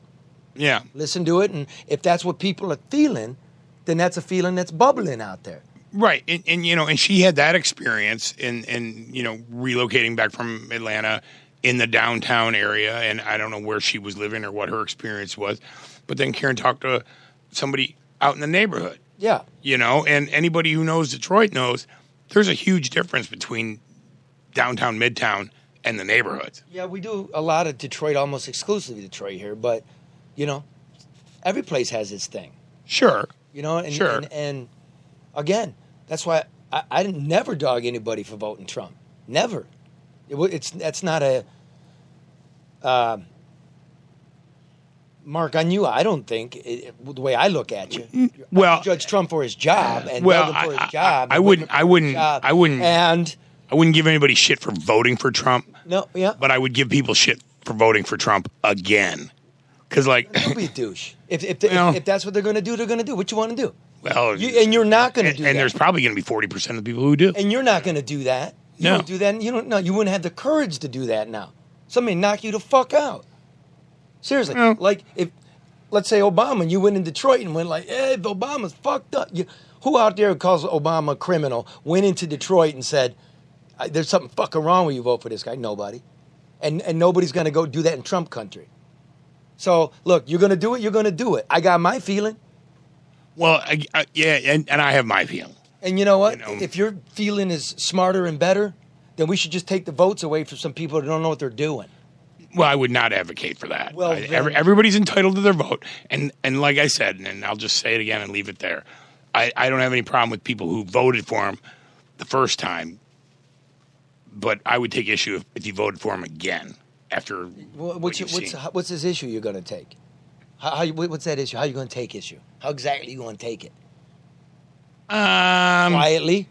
Yeah. Listen to it, and if that's what people are feeling, then that's a feeling that's bubbling out there. Right. And you know, and she had that experience in you know, relocating back from Atlanta in the downtown area, and I don't know where she was living or what her experience was. But then Karen talked to somebody out in the neighborhood. Yeah. You know, and anybody who knows Detroit knows there's a huge difference between downtown, midtown, and the neighborhoods. Yeah, we do a lot of Detroit, almost exclusively Detroit here, but, you know, every place has its thing. Sure. You know, and, sure. And again, that's why I didn't never dog anybody for voting Trump. Never. That's not a... Mark, on you, I don't think, the way I look at you, well, I judge Trump for his job and well, for his job. I wouldn't give anybody shit for voting for Trump. No, yeah. But I would give people shit for voting for Trump again. Because, like... Don't be a douche. If that's what they're going to do, they're going to do. What you want to do? Well... and you're not going to do that. And there's probably going to be 40% of the people who do. And you're not going to do that. You don't do that. You wouldn't have the courage to do that now. Somebody knock you the fuck out. Seriously, like if, let's say Obama, and you went in Detroit and went like, hey, Obama's fucked up. Who out there calls Obama a criminal went into Detroit and said, there's something fucking wrong when you vote for this guy? Nobody. And nobody's going to go do that in Trump country. So, look, you're going to do it, you're going to do it. I got my feeling. Well, yeah, and I have my feeling. And you know what? If your feeling is smarter and better, then we should just take the votes away from some people that don't know what they're doing. Well, I would not advocate for that. Well, everybody's entitled to their vote. And like I said, and I'll just say it again and leave it there, I don't have any problem with people who voted for him the first time, but I would take issue if you voted for him again after what's his issue you're going to take? What's that issue? How are you going to take issue? How exactly are you going to take it? Quietly,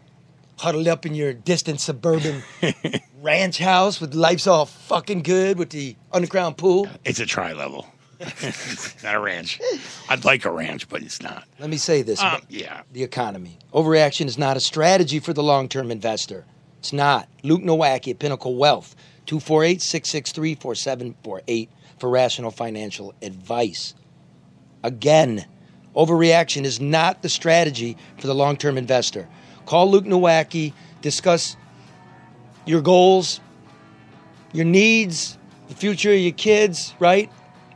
huddled up in your distant suburban ranch house with lights all fucking good with the underground pool. It's a tri-level. It's not a ranch. I'd like a ranch, but it's not. Let me say this. Yeah. The economy. Overreaction is not a strategy for the long-term investor. It's not. Luke Nowacki at Pinnacle Wealth, 248-663-4748 for rational financial advice. Again, overreaction is not the strategy for the long-term investor. Call Luke Nowacki, discuss your goals, your needs, the future of your kids, right?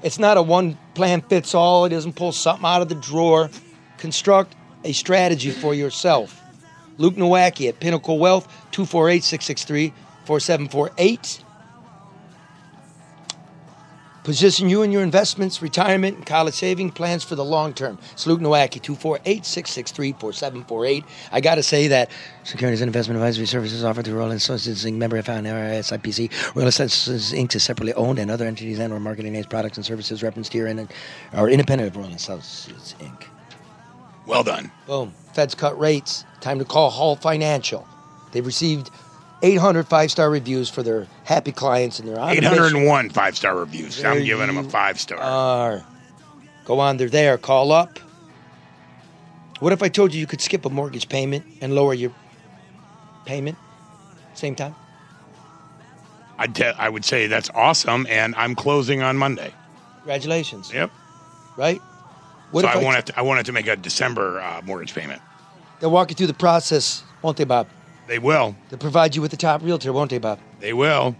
It's not a one plan fits all. It doesn't pull something out of the drawer. Construct a strategy for yourself. Luke Nowacki at Pinnacle Wealth, 248-663-4748. Position you in your investments, retirement, and college saving plans for the long term. It's Luke Nowacki, 248-663-4748. I got to say that securities and investment advisory services offered through Royal Associates Inc. member FIN IPC. Royal Associates Inc. is separately owned, and other entities and or marketing names, products, and services referenced here are independent of Royal Associates Inc. Well done. Boom. Feds cut rates. Time to call Hall Financial. They've received 800 5-star reviews for their happy clients and their 801 5-star reviews. There I'm giving them a 5-star. Go on, they're there. Call up. What if I told you could skip a mortgage payment and lower your payment same time? I would say that's awesome, and I'm closing on Monday. Congratulations. Yep. Right? What so I won't have to make a December mortgage payment. They'll walk you through the process, won't they, Bob? They will. They'll provide you with the top realtor, won't they, Bob? They will.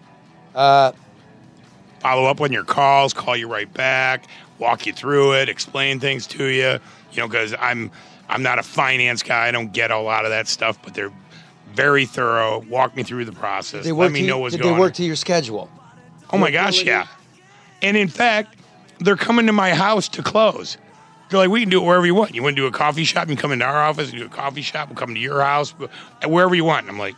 Follow up on your calls, call you right back, walk you through it, explain things to you. You know, because I'm not a finance guy. I don't get a lot of that stuff, but they're very thorough. Walk me through the process. Let me know what's going on. Did they work to your schedule? Oh, my gosh, yeah. And, in fact, they're coming to my house to close. They're like, we can do it wherever you want. You want to do a coffee shop? You can come into our office and do a coffee shop. We'll come to your house, wherever you want. And I'm like,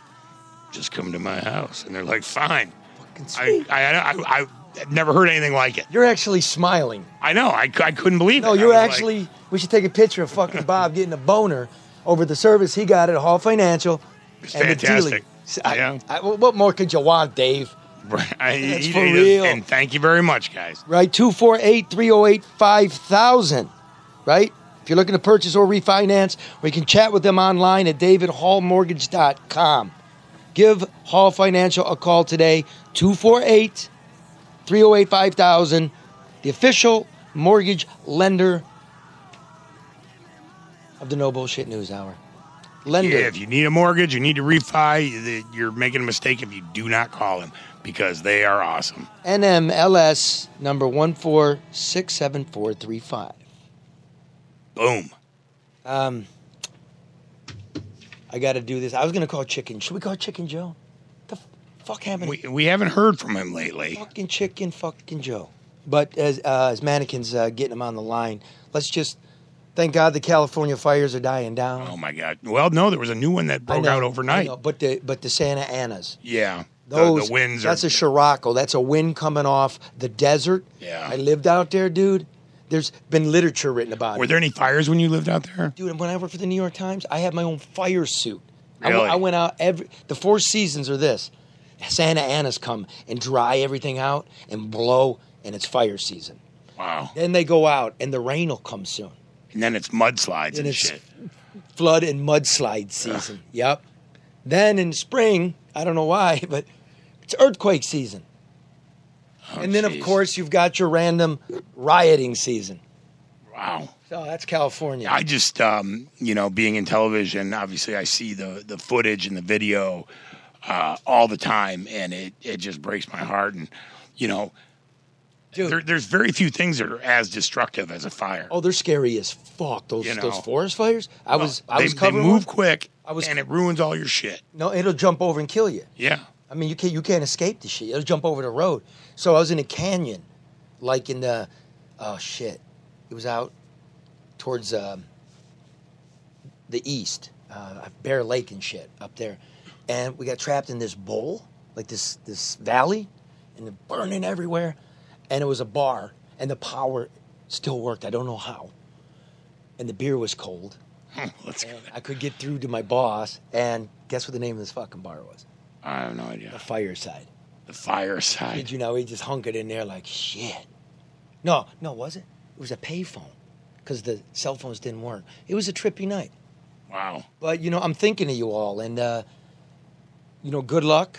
just come to my house. And they're like, fine. Fucking sweet. I've never heard anything like it. You're actually smiling. I know. I couldn't believe it. No, you're actually, we should take a picture of fucking Bob getting a boner over the service he got at Hall Financial. It's fantastic. What more could you want, Dave? That's for real. And thank you very much, guys. Right, 248-308-5000. Right? If you're looking to purchase or refinance, we can chat with them online at davidhallmortgage.com. Give Hall Financial a call today, 248-308-5000, the official mortgage lender of the No Bullshit News Hour. Lender. Yeah, if you need a mortgage, you need to refi, you're making a mistake if you do not call them because they are awesome. NMLS number 1467435. Boom. I got to do this. I was going to call Chicken. Should we call Chicken Joe? The fuck happened? We haven't heard from him lately. Fucking Joe. But as mannequins getting him on the line, let's just thank God the California fires are dying down. Oh my God. Well, no, there was a new one that broke out overnight. I know, but the Santa Anas. Yeah. Those the winds. That's a Scirocco. That's a wind coming off the desert. Yeah. I lived out there, dude. There's been literature written about it. Were there any fires when you lived out there? Dude, when I worked for the New York Times, I had my own fire suit. Really? I went out the 4 seasons are this. Santa Anas come and dry everything out and blow, and it's fire season. Wow. Then they go out, and the rain will come soon. And then it's mudslides and shit. Flood and mudslide season. Yep. Then in spring, I don't know why, but it's earthquake season. Oh, and then, geez. of course, you've got your random rioting season. Wow. So that's California. I just, being in television, obviously I see the footage and the video all the time, and it just breaks my heart. And, Dude. there's very few things that are as destructive as a fire. Oh, they're scary as fuck. Those forest fires. I was They covering move one. quick, and it ruins all your shit. No, it'll jump over and kill you. Yeah. I mean, you can't escape the shit. It'll jump over the road. So I was in a canyon, like in the, it was out towards the east, Bear Lake and shit up there, and we got trapped in this bowl, like this valley, and it burning everywhere, and it was a bar, and the power still worked. I don't know how, and the beer was cold. Let's go. I could get through to my boss, and guess what the name of this fucking bar was? I have no idea. The Fireside. The Fireside. Did you know he just hunkered in there like shit? No, was it? It was a payphone because the cell phones didn't work. It was a trippy night. Wow. But, I'm thinking of you all, and, good luck.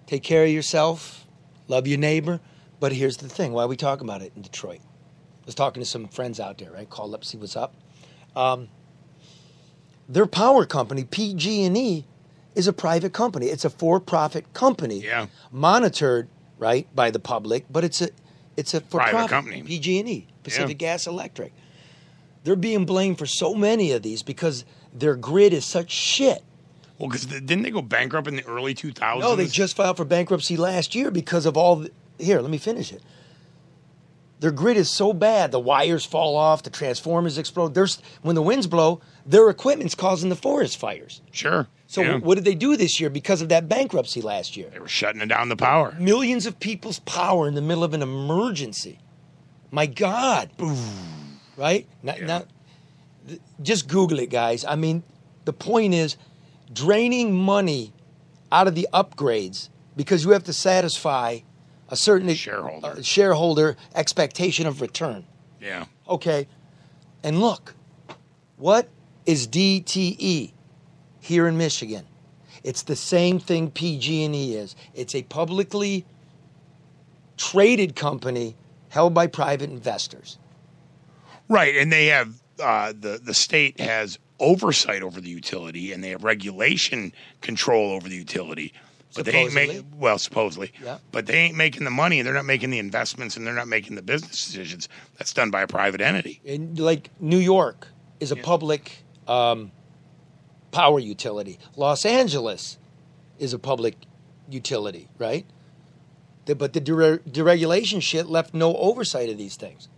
Take care of yourself. Love your neighbor. But here's the thing. Why are we talking about it in Detroit? I was talking to some friends out there, right? Called up, see what's up. Their power company, PG&E, is a private company. It's a for-profit company, monitored right by the public, but it's a for-profit private company. PG&E, Pacific Gas Electric. They're being blamed for so many of these because their grid is such shit. Well, because didn't they go bankrupt in the early 2000s? No, they just filed for bankruptcy last year because of all. Here, let me finish it. Their grid is so bad, the wires fall off, the transformers explode. When the winds blow, their equipment's causing the forest fires. Sure. So what did they do this year because of that bankruptcy last year? They were shutting down the power. Millions of people's power in the middle of an emergency. My God. Right? Now, just Google it, guys. I mean, the point is draining money out of the upgrades because you have to satisfy a certain shareholder expectation of return. Yeah. Okay. And look, what is DTE here in Michigan? It's the same thing PG&E is. It's a publicly traded company held by private investors. Right, and they have the state has oversight over the utility, and they have regulation control over the utility. But supposedly. Yeah. But they ain't making the money, they're not making the investments, and they're not making the business decisions. That's done by a private entity. And like New York is a public power utility. Los Angeles is a public utility, right? But the deregulation shit left no oversight of these things.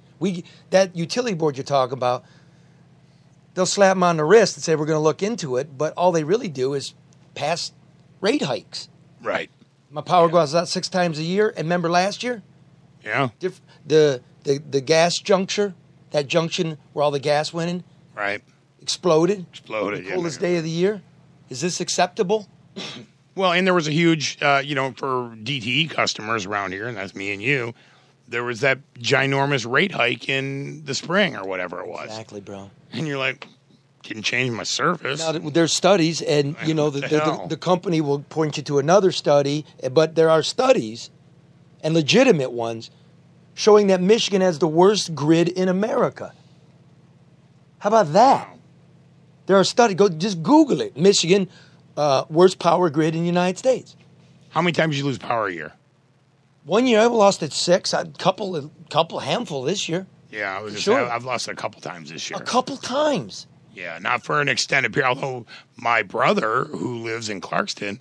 That utility board you're talking about, they'll slap them on the wrist and say we're going to look into it, but all they really do is pass rate hikes. Right. My power goes out 6 times a year, and remember last year? Yeah. The gas juncture, that junction where all the gas went in, right, exploded. The coldest day of the year. Is this acceptable? Well, and there was a huge, for DTE customers around here, and that's me and you, there was that ginormous rate hike in the spring or whatever it was. Exactly, bro. And you're like, didn't change my service. Now, there's studies, and, the company will point you to another study, but there are studies, and legitimate ones, showing that Michigan has the worst grid in America. How about that? Wow. There are studies. Just Google it. Michigan, worst power grid in the United States. How many times did you lose power a year? 1 year, I lost it 6. A handful this year. Yeah, I've lost it a couple times this year. A couple times. Yeah, not for an extended period. Although my brother, who lives in Clarkston,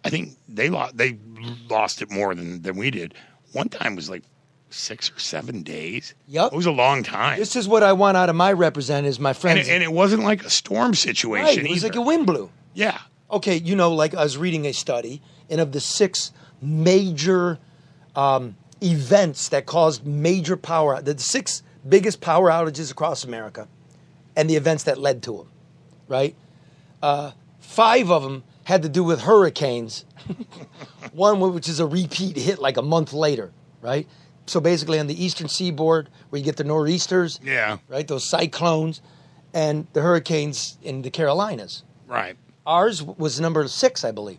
I think they lost it more than we did. One time was like 6 or 7 days. Yep. It was a long time. This is what I want out of my representatives, my friends. And it wasn't like a storm situation either. It was like a wind blew. Yeah. Okay, like I was reading a study, and of the 6 major events that caused major power, the 6 biggest power outages across America, and the events that led to them, right? 5 of them had to do with hurricanes. One which is a repeat hit like a month later, right? So basically on the eastern seaboard where you get the nor'easters, right? Those cyclones, and the hurricanes in the Carolinas. Right. Ours was number 6, I believe.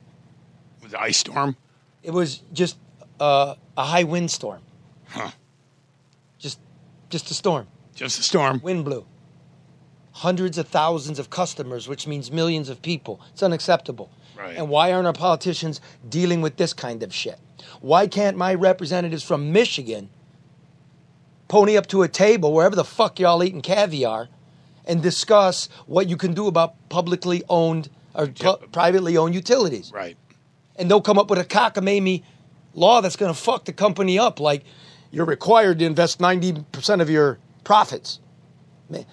Was it ice storm? It was just a high windstorm. Huh. Just a storm. Just a storm. Wind blew. Hundreds of thousands of customers, which means millions of people. It's unacceptable. Right. And why aren't our politicians dealing with this kind of shit? Why can't my representatives from Michigan pony up to a table, wherever the fuck y'all eating caviar, and discuss what you can do about publicly owned or privately owned utilities? Right. And they'll come up with a cockamamie law that's going to fuck the company up, like you're required to invest 90% of your profits. Man,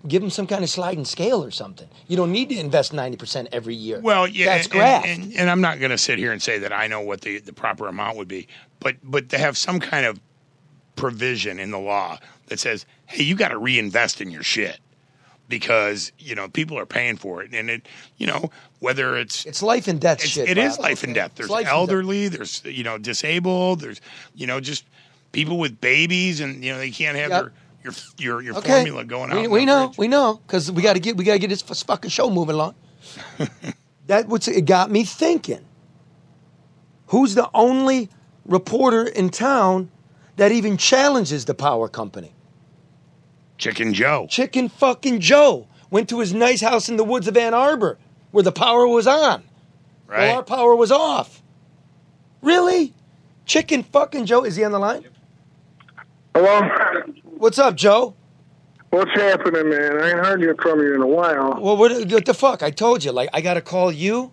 give them some kind of sliding scale or something. You don't need to invest 90% every year. Well, yeah, that's graft. And I'm not going to sit here and say that I know what the proper amount would be, but to have some kind of provision in the law that says, hey, you got to reinvest in your shit because, people are paying for it. And it, whether it's life and death shit. It is life and death. There's elderly, there's, disabled, there's, just people with babies and, they can't have your formula going out. We know, because we got to get this fucking show moving along. It got me thinking. Who's the only reporter in town that even challenges the power company? Chicken Joe. Chicken fucking Joe went to his nice house in the woods of Ann Arbor where the power was on. Right. While our power was off. Really? Chicken fucking Joe. Is he on the line? Hello? What's up, Joe? What's happening, man? I ain't heard from you in a while. Well, what the fuck? I told you, I got to call you?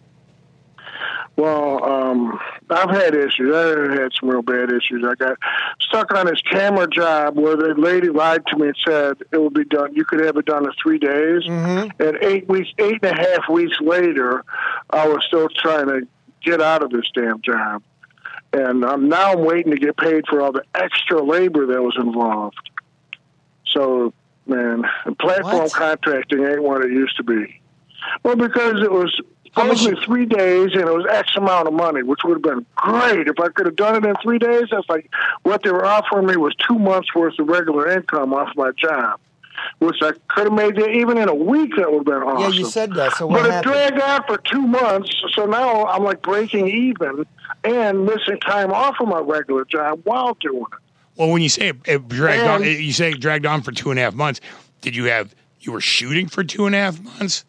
Well, I've had issues. I've had some real bad issues. I got stuck on this camera job where the lady lied to me and said it would be done. You could have it done in 3 days. Mm-hmm. And 8.5 weeks later, I was still trying to get out of this damn job. And I'm waiting to get paid for all the extra labor that was involved. So, man, platform contracting ain't what it used to be. Well, because it was supposedly 3 days and it was X amount of money, which would have been great. If I could have done it in 3 days, that's like what they were offering me was 2 months worth of regular income off my job, which I could have made even in a week. That would have been awesome. Yeah, you said that. So what happened? But it dragged out for 2 months, so now I'm like breaking even and missing time off of my regular job while doing it. Well, when you say it dragged on, you say it dragged on for 2.5 months. You were shooting for 2.5 months?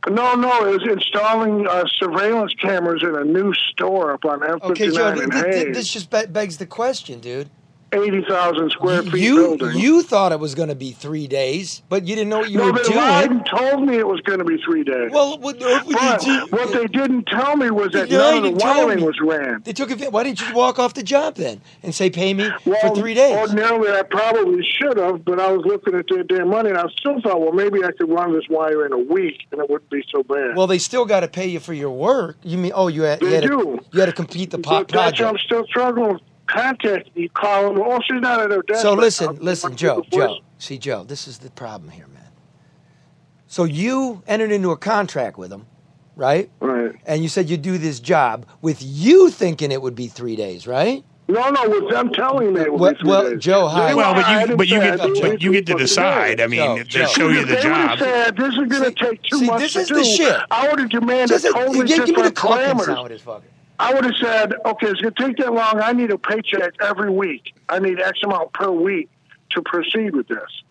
No, it was installing surveillance cameras in a new store up on M59 Joe, in Hayes. this just begs the question, dude. 80,000 square feet building. You thought it was going to be 3 days, but you didn't know what you were doing. They lied and told me it was going to be 3 days. Well, what they didn't tell me was that none of the wiring was ran. They took it. Why didn't you walk off the job then and say, pay me for 3 days? Ordinarily, I probably should have, but I was looking at their damn money, and I still thought, well, maybe I could run this wire in a week, and it wouldn't be so bad. Well, they still got to pay you for your work. You mean, you had to complete the project. I'm still struggling with contact me, call them. Oh, she's not at her desk. So listen, Joe. See, Joe, this is the problem here, man. So you entered into a contract with them, right? Right. And you said you'd do this job with you thinking it would be 3 days, right? No, with them telling me it would be 3 days. Joe, hi. Well, but you get to decide. I mean, they show you the job. Said, this is going to take 2 months this to is do. the shit. I would have demanded totally different parameters. I would have said, okay, it's going to take that long. I need a paycheck every week. I need X amount per week to proceed with this.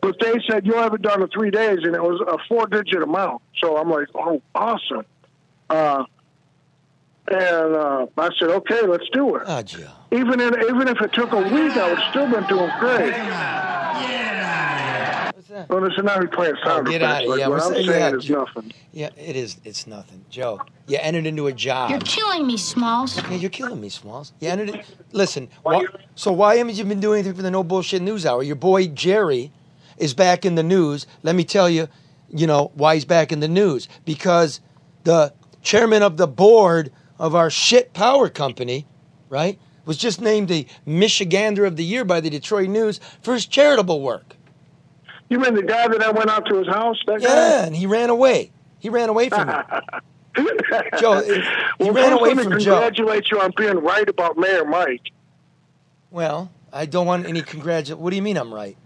But they said, you'll have it done in 3 days, and it was a 4-digit amount. So I'm like, oh, awesome. And I said, okay, let's do it. Oh, Joe. Even if it took a week, I would have still been doing great. Well, listen, now we're playing sound effects. Get out of here. What I'm saying is nothing. Yeah, it is. It's nothing. Joe, you entered into a job. You're killing me, Smalls. Yeah, you're killing me, Smalls. You entered it. Listen, so why haven't you been doing anything for the No Bullshit News Hour? Your boy Jerry is back in the news. Let me tell you, why he's back in the news. Because the chairman of the board of our shit power company, right, was just named the Michigander of the Year by the Detroit News for his charitable work. You mean the guy that I went out to his house? That guy? Yeah, and he ran away. He ran away from me. Joe, he ran away from Joe. Congratulate you on being right about Mayor Mike. Well, I don't want any congratulations. What do you mean I'm right?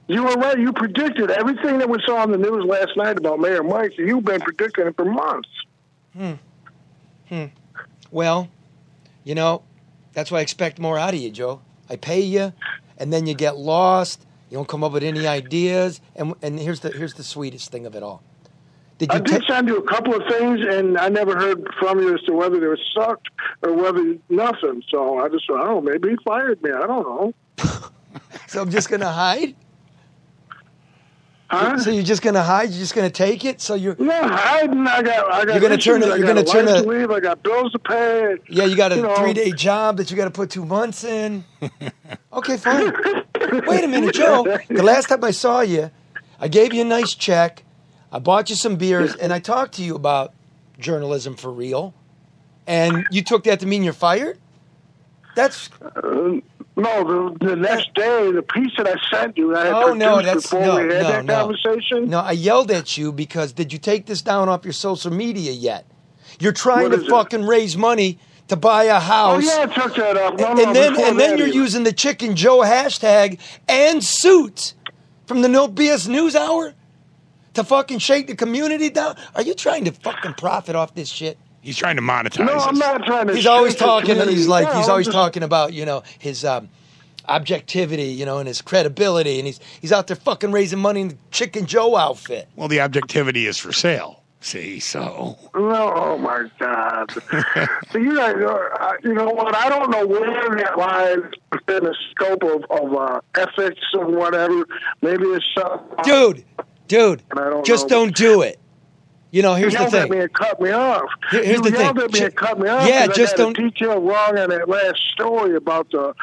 You were right. You predicted everything that we saw on the news last night about Mayor Mike. You've been predicting it for months. Well, That's why I expect more out of you, Joe. I pay you, and then you get lost. You don't come up with any ideas. And here's the sweetest thing of it all. I did send you a couple of things, and I never heard from you as to whether they were sucked or whether nothing. So I just thought, maybe he fired me. I don't know. So I'm just going to hide? Huh? So you're just going to hide? You're just going to take it? So you're not hiding. I got. You're going to turn it. You're going to turn it. Leave. I got bills to pay. Yeah, you got a 3-day job that you got to put 2 months in. Okay, fine. Wait a minute, Joe. The last time I saw you, I gave you a nice check. I bought you some beers, and I talked to you about journalism for real. And you took that to mean you're fired? That's no. The next day, the piece that I sent you, I had produced before we had that conversation. No, I yelled at you because did you take this down off your social media yet? You're trying to fucking raise money to buy a house. Oh yeah, I took that up. And then you're using the Chicken Joe hashtag and Suits from the No BS News Hour to fucking shake the community down. Are you trying to fucking profit off this shit? He's trying to monetize. No, I'm not trying to. He's always talking, and he's always talking about his objectivity, and his credibility, and he's out there fucking raising money in the Chicken Joe outfit. Well, the objectivity is for sale. See, so. No, oh my God. So you guys, you know what? I don't know where that lies within the scope of ethics or whatever. Maybe it's something. Dude, just don't do it. Here's the thing. You yelled at me and cut me off. Here's the thing. You yelled at me and cut me off. Yeah, just don't. I got a detail wrong on that last story about the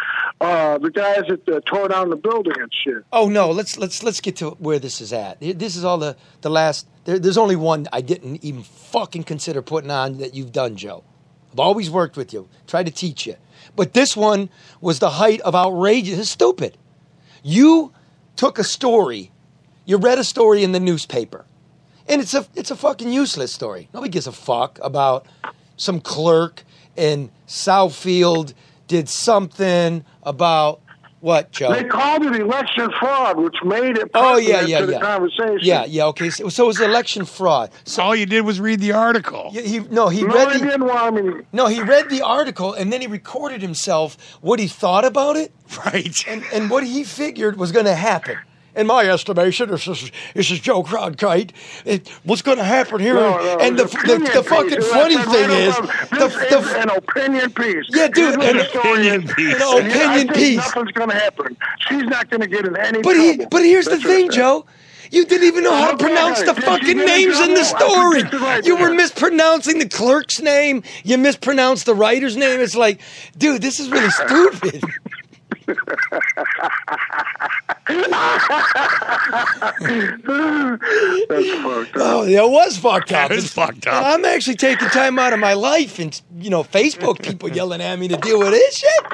guys that tore down the building and shit. Oh no, let's get to where this is at. This is all the last. There's only one I didn't even fucking consider putting on that you've done, Joe. I've always worked with you, tried to teach you, but this one was the height of outrageous. It's stupid. You took a story. You read a story in the newspaper. And it's a fucking useless story. Nobody gives a fuck about some clerk in Southfield did something about what, Joe? They called it election fraud, which made it to the conversation. Yeah, okay. So it was election fraud. So all you did was read the article. He read the article, and then he recorded himself what he thought about it. Right. And what he figured was going to happen. In my estimation, this is Joe Cronkite. What's going to happen here? The fucking funny thing is, an opinion piece. Yeah, dude, an opinion piece. Nothing's going to happen. She's not going to get in any trouble. But here's the thing, Joe. You didn't even know how to pronounce the fucking names in the story. You were mispronouncing the clerk's name. You mispronounced the writer's name. It's like, dude, this is really stupid. That's fucked up. Oh, it was fucked up. It was fucked up. And I'm actually taking time out of my life and, Facebook people yelling at me to deal with this shit.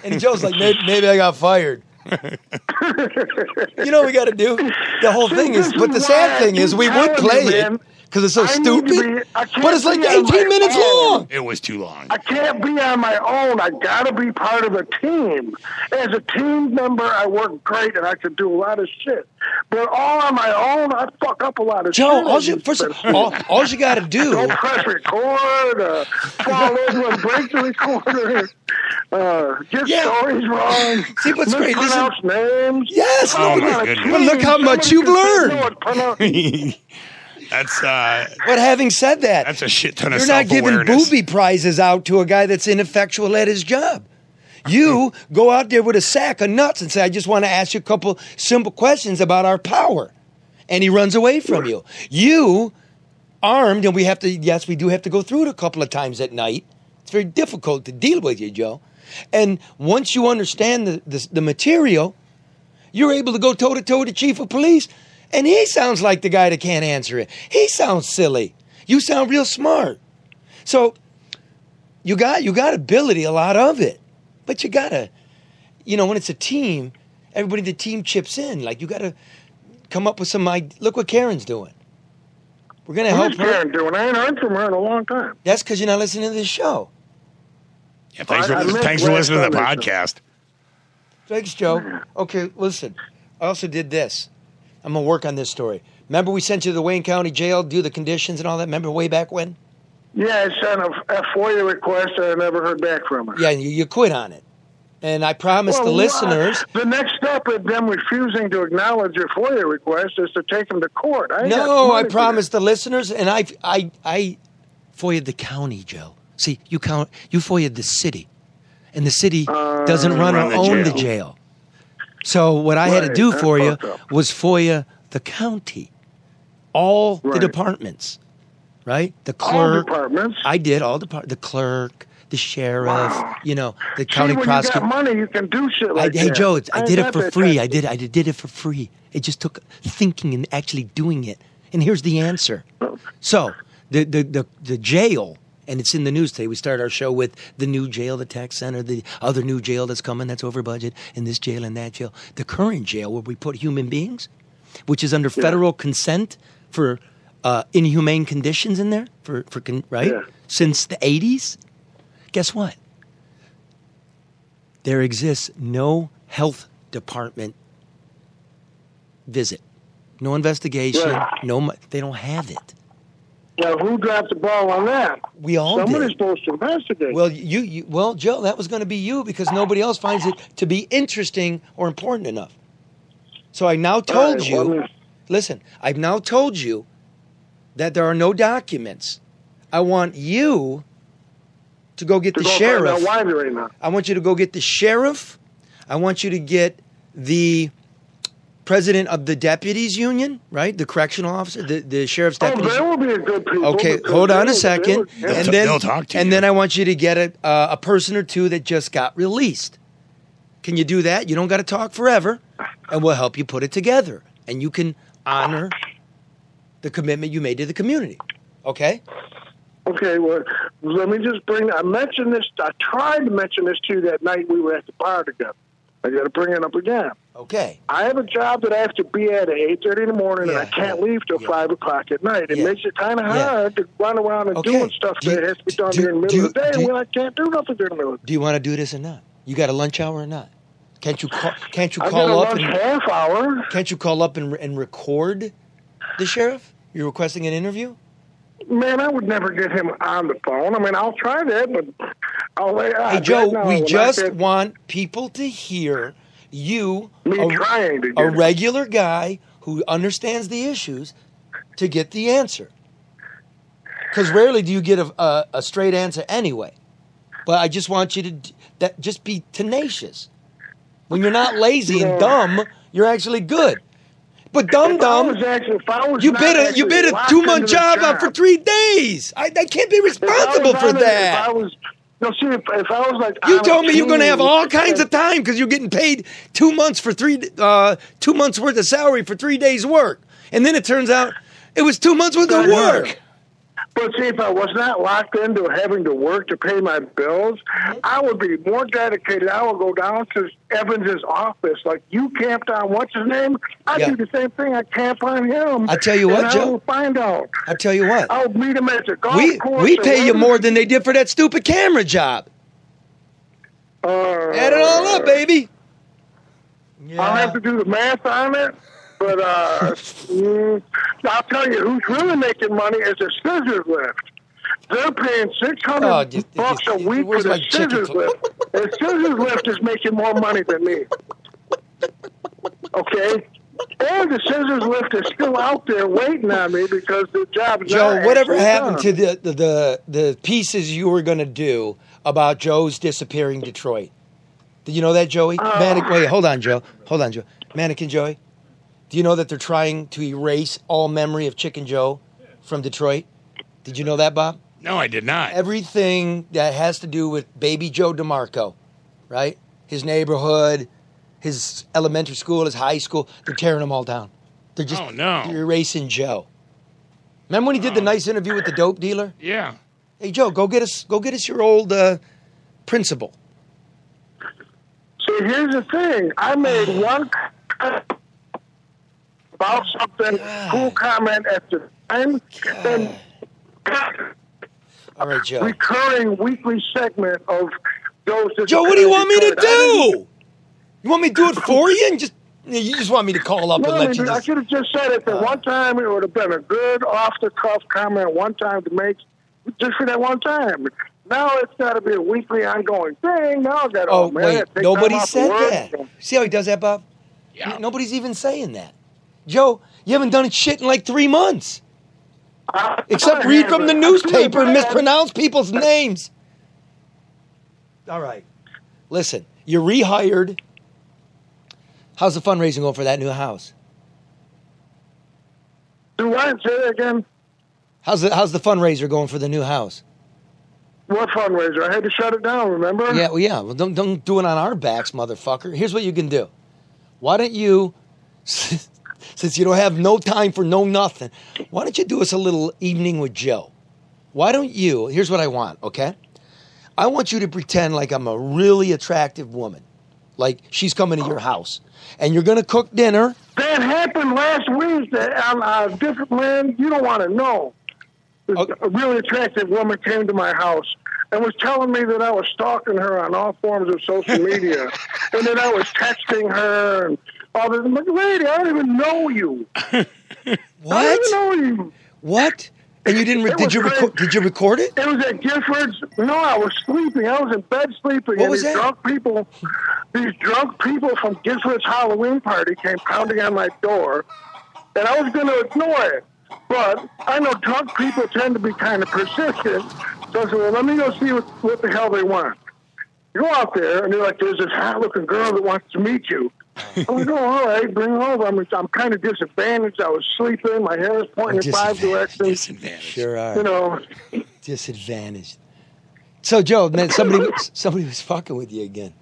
And Joe's like, maybe I got fired. You know what we got to do? The whole thing is, but the sad thing is we would play it. Because it's so stupid, but it's like 18 minutes long. It was too long. I can't be on my own. I got to be part of a team. As a team member, I work great and I can do a lot of shit. But all on my own, I fuck up a lot of shit. Joe, all you got to do. Don't press record, fall over and break the recorder, get stories wrong. See what's great? Mispronounce names. Yes, but look how much you've learned. But having said that, that's a shit ton of you're not giving self-awareness. booby prizes out to a guy that's ineffectual at his job. You go out there with a sack of nuts and say, I just want to ask you a couple simple questions about our power. And he runs away from you. You, armed, and we do have to go through it a couple of times at night. It's very difficult to deal with you, Joe. And once you understand the material, you're able to go toe-to-toe with the chief of police. And he sounds like the guy that can't answer it. He sounds silly. You sound real smart. So you got ability, a lot of it. But you got to, when it's a team, everybody in the team chips in. Like, you got to come up with some ideas. Look what Karen's doing. We're going to help her. What's Karen doing? I ain't heard from her in a long time. That's because you're not listening to this show. Yeah, thanks for listening to the podcast. Thanks, Joe. Okay, listen. I also did this. I'm going to work on this story. Remember we sent you to the Wayne County Jail, do the conditions and all that? Remember way back when? Yeah, I sent a FOIA request and I never heard back from her. Yeah, you quit on it. And I promised the listeners. The next step of them refusing to acknowledge your FOIA request is to take them to court. I promised the listeners, and I FOIA'd the county, Joe. See, you FOIA'd the city, and the city doesn't run or own the jail. So what I had to do for you was FOIA the county, all the departments, right? The clerk. All departments? I did all the clerk, the sheriff, the county prosecutor. When you got money, you can do shit like that. Hey, Joe, I did it for free. I did it for free. It just took thinking and actually doing it. And here's the answer. So the jail, and it's in the news today. We start our show with the new jail, the tech center, the other new jail that's coming that's over budget, and this jail and that jail. The current jail where we put human beings, which is under federal consent for inhumane conditions in there, right? Yeah. Since the 80s. Guess what? There exists no health department visit, no investigation, they don't have it. Well, who dropped the ball on that? We all did. Somebody's supposed to investigate. Well, Joe, that was going to be you because nobody else finds it to be interesting or important enough. So I now told you, listen, I've now told you that there are no documents. I want you to go get the sheriff. I want you to go get the sheriff. I want you to get the president of the deputies union, right? The correctional officer, the sheriff's deputy. They will be a good people. Okay, hold on a second. They'll talk to you. And then I want you to get a person or two that just got released. Can you do that? You don't got to talk forever, and we'll help you put it together. And you can honor the commitment you made to the community. Okay? Okay, well, let me just I mentioned this, I tried to mention this to you that night we were at the bar together. I got to bring it up again. Okay. I have a job that I have to be at 8:30 in the morning, and I can't leave till 5 o'clock at night. It makes it kind of hard to run around and doing stuff that has to be done during the middle of the day when I can't do nothing during the middle of the day. Do you want to do this or not? You got a lunch hour or not? Can't you call I got up? Lunch half hour. Can't you call up and record the sheriff? You're requesting an interview? Man, I would never get him on the phone. I mean, I'll try that, but I'll lay out. Hey, Joe, we just want people to hear you, a regular guy who understands the issues, to get the answer. Because rarely do you get a straight answer anyway. But I just want you to just be tenacious. When you're not lazy and dumb, you're actually good. But dumb, you bid a 2-month job out for 3 days. I can't be responsible for that. If I was like, you told me you're going to have all kinds of time because you're getting paid 2 months for 2 months worth of salary for 3 days' work, and then it turns out it was 2 months worth of work. But see, if I was not locked into having to work to pay my bills, I would be more dedicated. I would go down to Evans's office. Like, you camped on what's his name? I do the same thing. I camp on him. I tell you what, Joe. I will find out. I tell you what. I'll meet him at the golf course. We pay you more than they did for that stupid camera job. Add it all up, baby. Yeah. I'll have to do the math on it. But I'll tell you, who's really making money is a scissors lift. They're paying $600 a week for the scissors lift. And scissors lift is making more money than me. Okay? And the scissors lift is still out there waiting on me because the job is Joe, whatever happened to the pieces you were going to do about Joe's disappearing Detroit? Did you know that, Joey? Wait, hold on, Joe. Mannequin Joey. Do you know that they're trying to erase all memory of Chicken Joe from Detroit? Did you know that, Bob? No, I did not. Everything that has to do with baby Joe DeMarco, right? His neighborhood, his elementary school, his high school, they're tearing them all down. They're just they're erasing Joe. Remember when he did the nice interview with the dope dealer? Yeah. Hey, Joe, go get us your old principal. See, here's the thing. I made one about something, cool comment at the time, and all right, Joe. Recurring weekly segment of Joe's. Joe, what do you want me to do? You want me to do it for you, and you just want me to call up and let you? I should have just said it. That one time it would have been a good off the cuff comment. One time to make, just for that one time. Now it's got to be a weekly ongoing thing. Now I've got to, wait, nobody said that. See how he does that, Bob? Yeah. Nobody's even saying that. Joe, you haven't done shit in like 3 months. Except read from the newspaper and mispronounce people's names. All right. Listen, you're rehired. How's the fundraising going for that new house? Do what? Say that again? How's the fundraiser going for the new house? What fundraiser? I had to shut it down, remember? Yeah, well, don't do it on our backs, motherfucker. Here's what you can do. Why don't you, since you don't have no time for no nothing, why don't you do us a little evening with Joe? Why don't you, here's what I want, okay? I want you to pretend like I'm a really attractive woman. Like she's coming to your house. And you're going to cook dinner. That happened last week on a different land. You don't want to know. Okay. A really attractive woman came to my house and was telling me that I was stalking her on all forms of social media and that I was texting her and all this. I'm like, lady, I don't even know you. What? I don't even know you. What? And you didn't? Did you record it? It was at Gifford's. No, I was sleeping. I was in bed sleeping. What was that? These drunk people from Gifford's Halloween party came pounding on my door, and I was going to ignore it. But I know drunk people tend to be kind of persistent. So I said, well, let me go see what the hell they want. You go out there, and they're like, there's this hot-looking girl that wants to meet you. I'm like, oh, all right, bring her over. I'm kind of disadvantaged. I was sleeping. My hair is pointing in 5 directions. Disadvantaged. Sure are. You know. Disadvantaged. So, Joe, man, somebody was fucking with you again.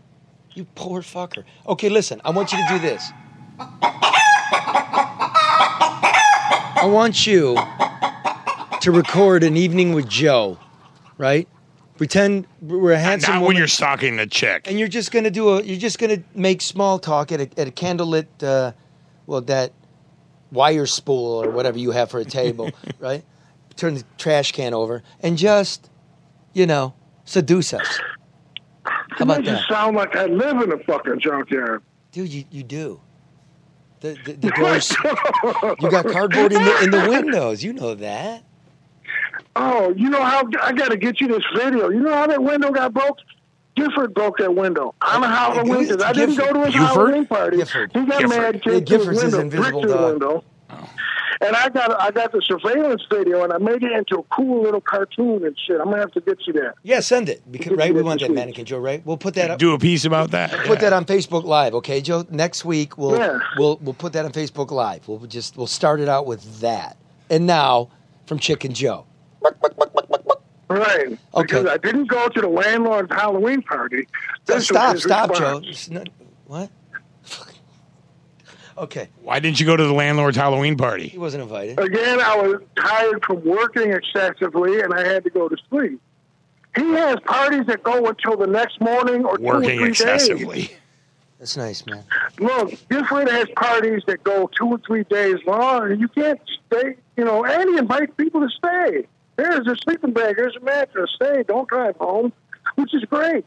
You poor fucker. Okay, listen, I want you to do this. I want you to record an evening with Joe, right? Pretend we're a handsome Not woman. when you're stalking the chick. And you're just gonna make small talk at a candlelit, that wire spool or whatever you have for a table, right? Turn the trash can over and just, seduce us. How about that? It sound like I live in a fucking junkyard. Dude, you do. The doors. You got cardboard in the windows. You know that. Oh, you know how I got to get you this video. You know how that window got broke? Gifford broke that window on a Halloween because I didn't go to his Halloween party. Gifford. He got mad, came to his window, bricked his window. Oh. And I got the surveillance video, and I made it into a cool little cartoon and shit. I'm gonna have to get you that. Yeah, send it. Because, right, we want that, Mannequin Joe. Right, we'll put that up. Do a piece about that. Put that on Facebook Live, okay, Joe? Next week we'll put that on Facebook Live. We'll start it out with that. And now from Chicken Joe. Right. Okay. Because I didn't go to the landlord's Halloween party. Stop, Joe. What? Okay. Why didn't you go to the landlord's Halloween party? He wasn't invited. Again, I was tired from working excessively, and I had to go to sleep. He has parties that go until the next morning or working 2 or 3 excessively. days. That's nice, man. Look, Gifford has parties that go 2 or 3 days long, and you can't stay. And he invites people to stay. There's a sleeping bag. There's a mattress. Stay. Don't drive home, which is great.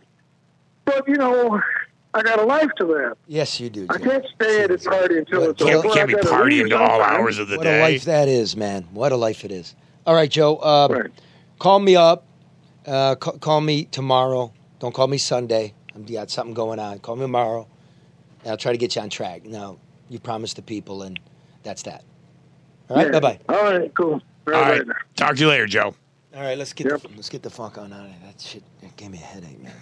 But, I got a life to live. Yes, you do, Joe. I can't stay at his party until it's over. Can't be partying to all hours of the day. What a life that is, man. What a life it is. All right, Joe. Call me up. Call me tomorrow. Don't call me Sunday. I've got something going on. Call me tomorrow. And I'll try to get you on track. Now, you promised the people, and that's that. All right, bye-bye. All right, cool. All right. Talk to you later, Joe. All right, let's get the fuck on out of here. That shit gave me a headache, man.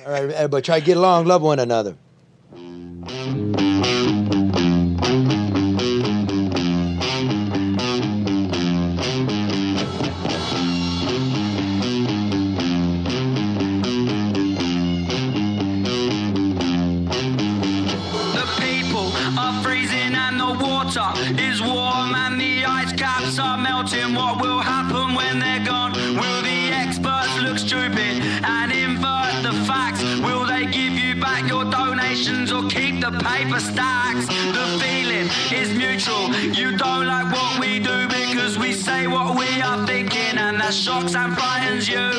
All right, everybody, try to get along, love one another. Is warm and the ice caps are melting. What will happen when they're gone? Will the experts look stupid and invert the facts? Will they give you back your donations or keep the paper stacks? The feeling is mutual. You don't like what we do because we say what we are thinking, and that shocks and frightens you.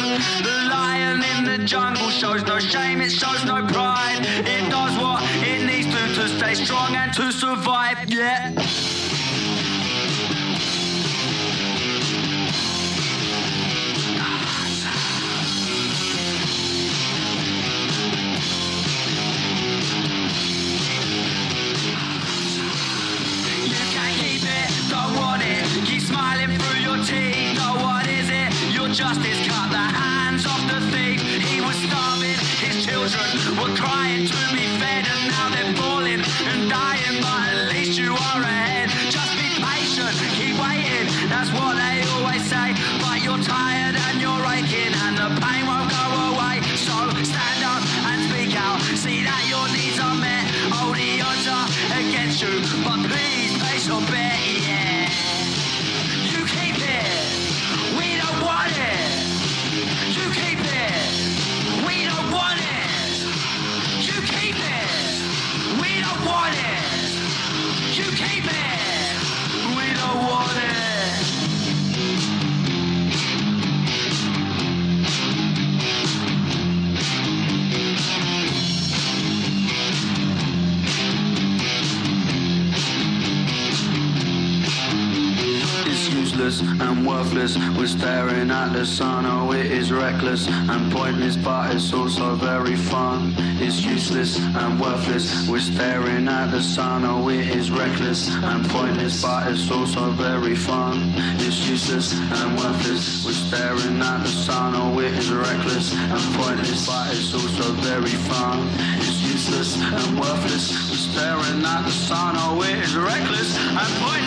The lion in the jungle shows no shame, it shows no pride. It does what it needs to stay strong and to survive, yeah. cut the hands off the thief. He was starving, his children were crying to be fed, and now they're falling and dying, but at least you are ahead. Just be patient, keep waiting, that's what they always say. But you're tired and you're aching, and the pain won't go away. So stand up and speak out, see that your needs are met. Oh, the odds are against you, but please place your bet, yeah. You keep it, we don't want it. You keep it, we don't want it. You keep it, we don't want it. You keep it, we don't want it. Useless and worthless, we're staring at the sun. Oh, it is reckless and pointless, but it's also very fun. It's useless and worthless, we're staring at the sun. Oh, it is reckless and pointless, but it's also very fun. It's useless and worthless, we're staring at the sun. Oh, it is reckless and pointless, but it's also very fun. It's useless and worthless, we're staring at the sun. Oh, it is reckless and pointless.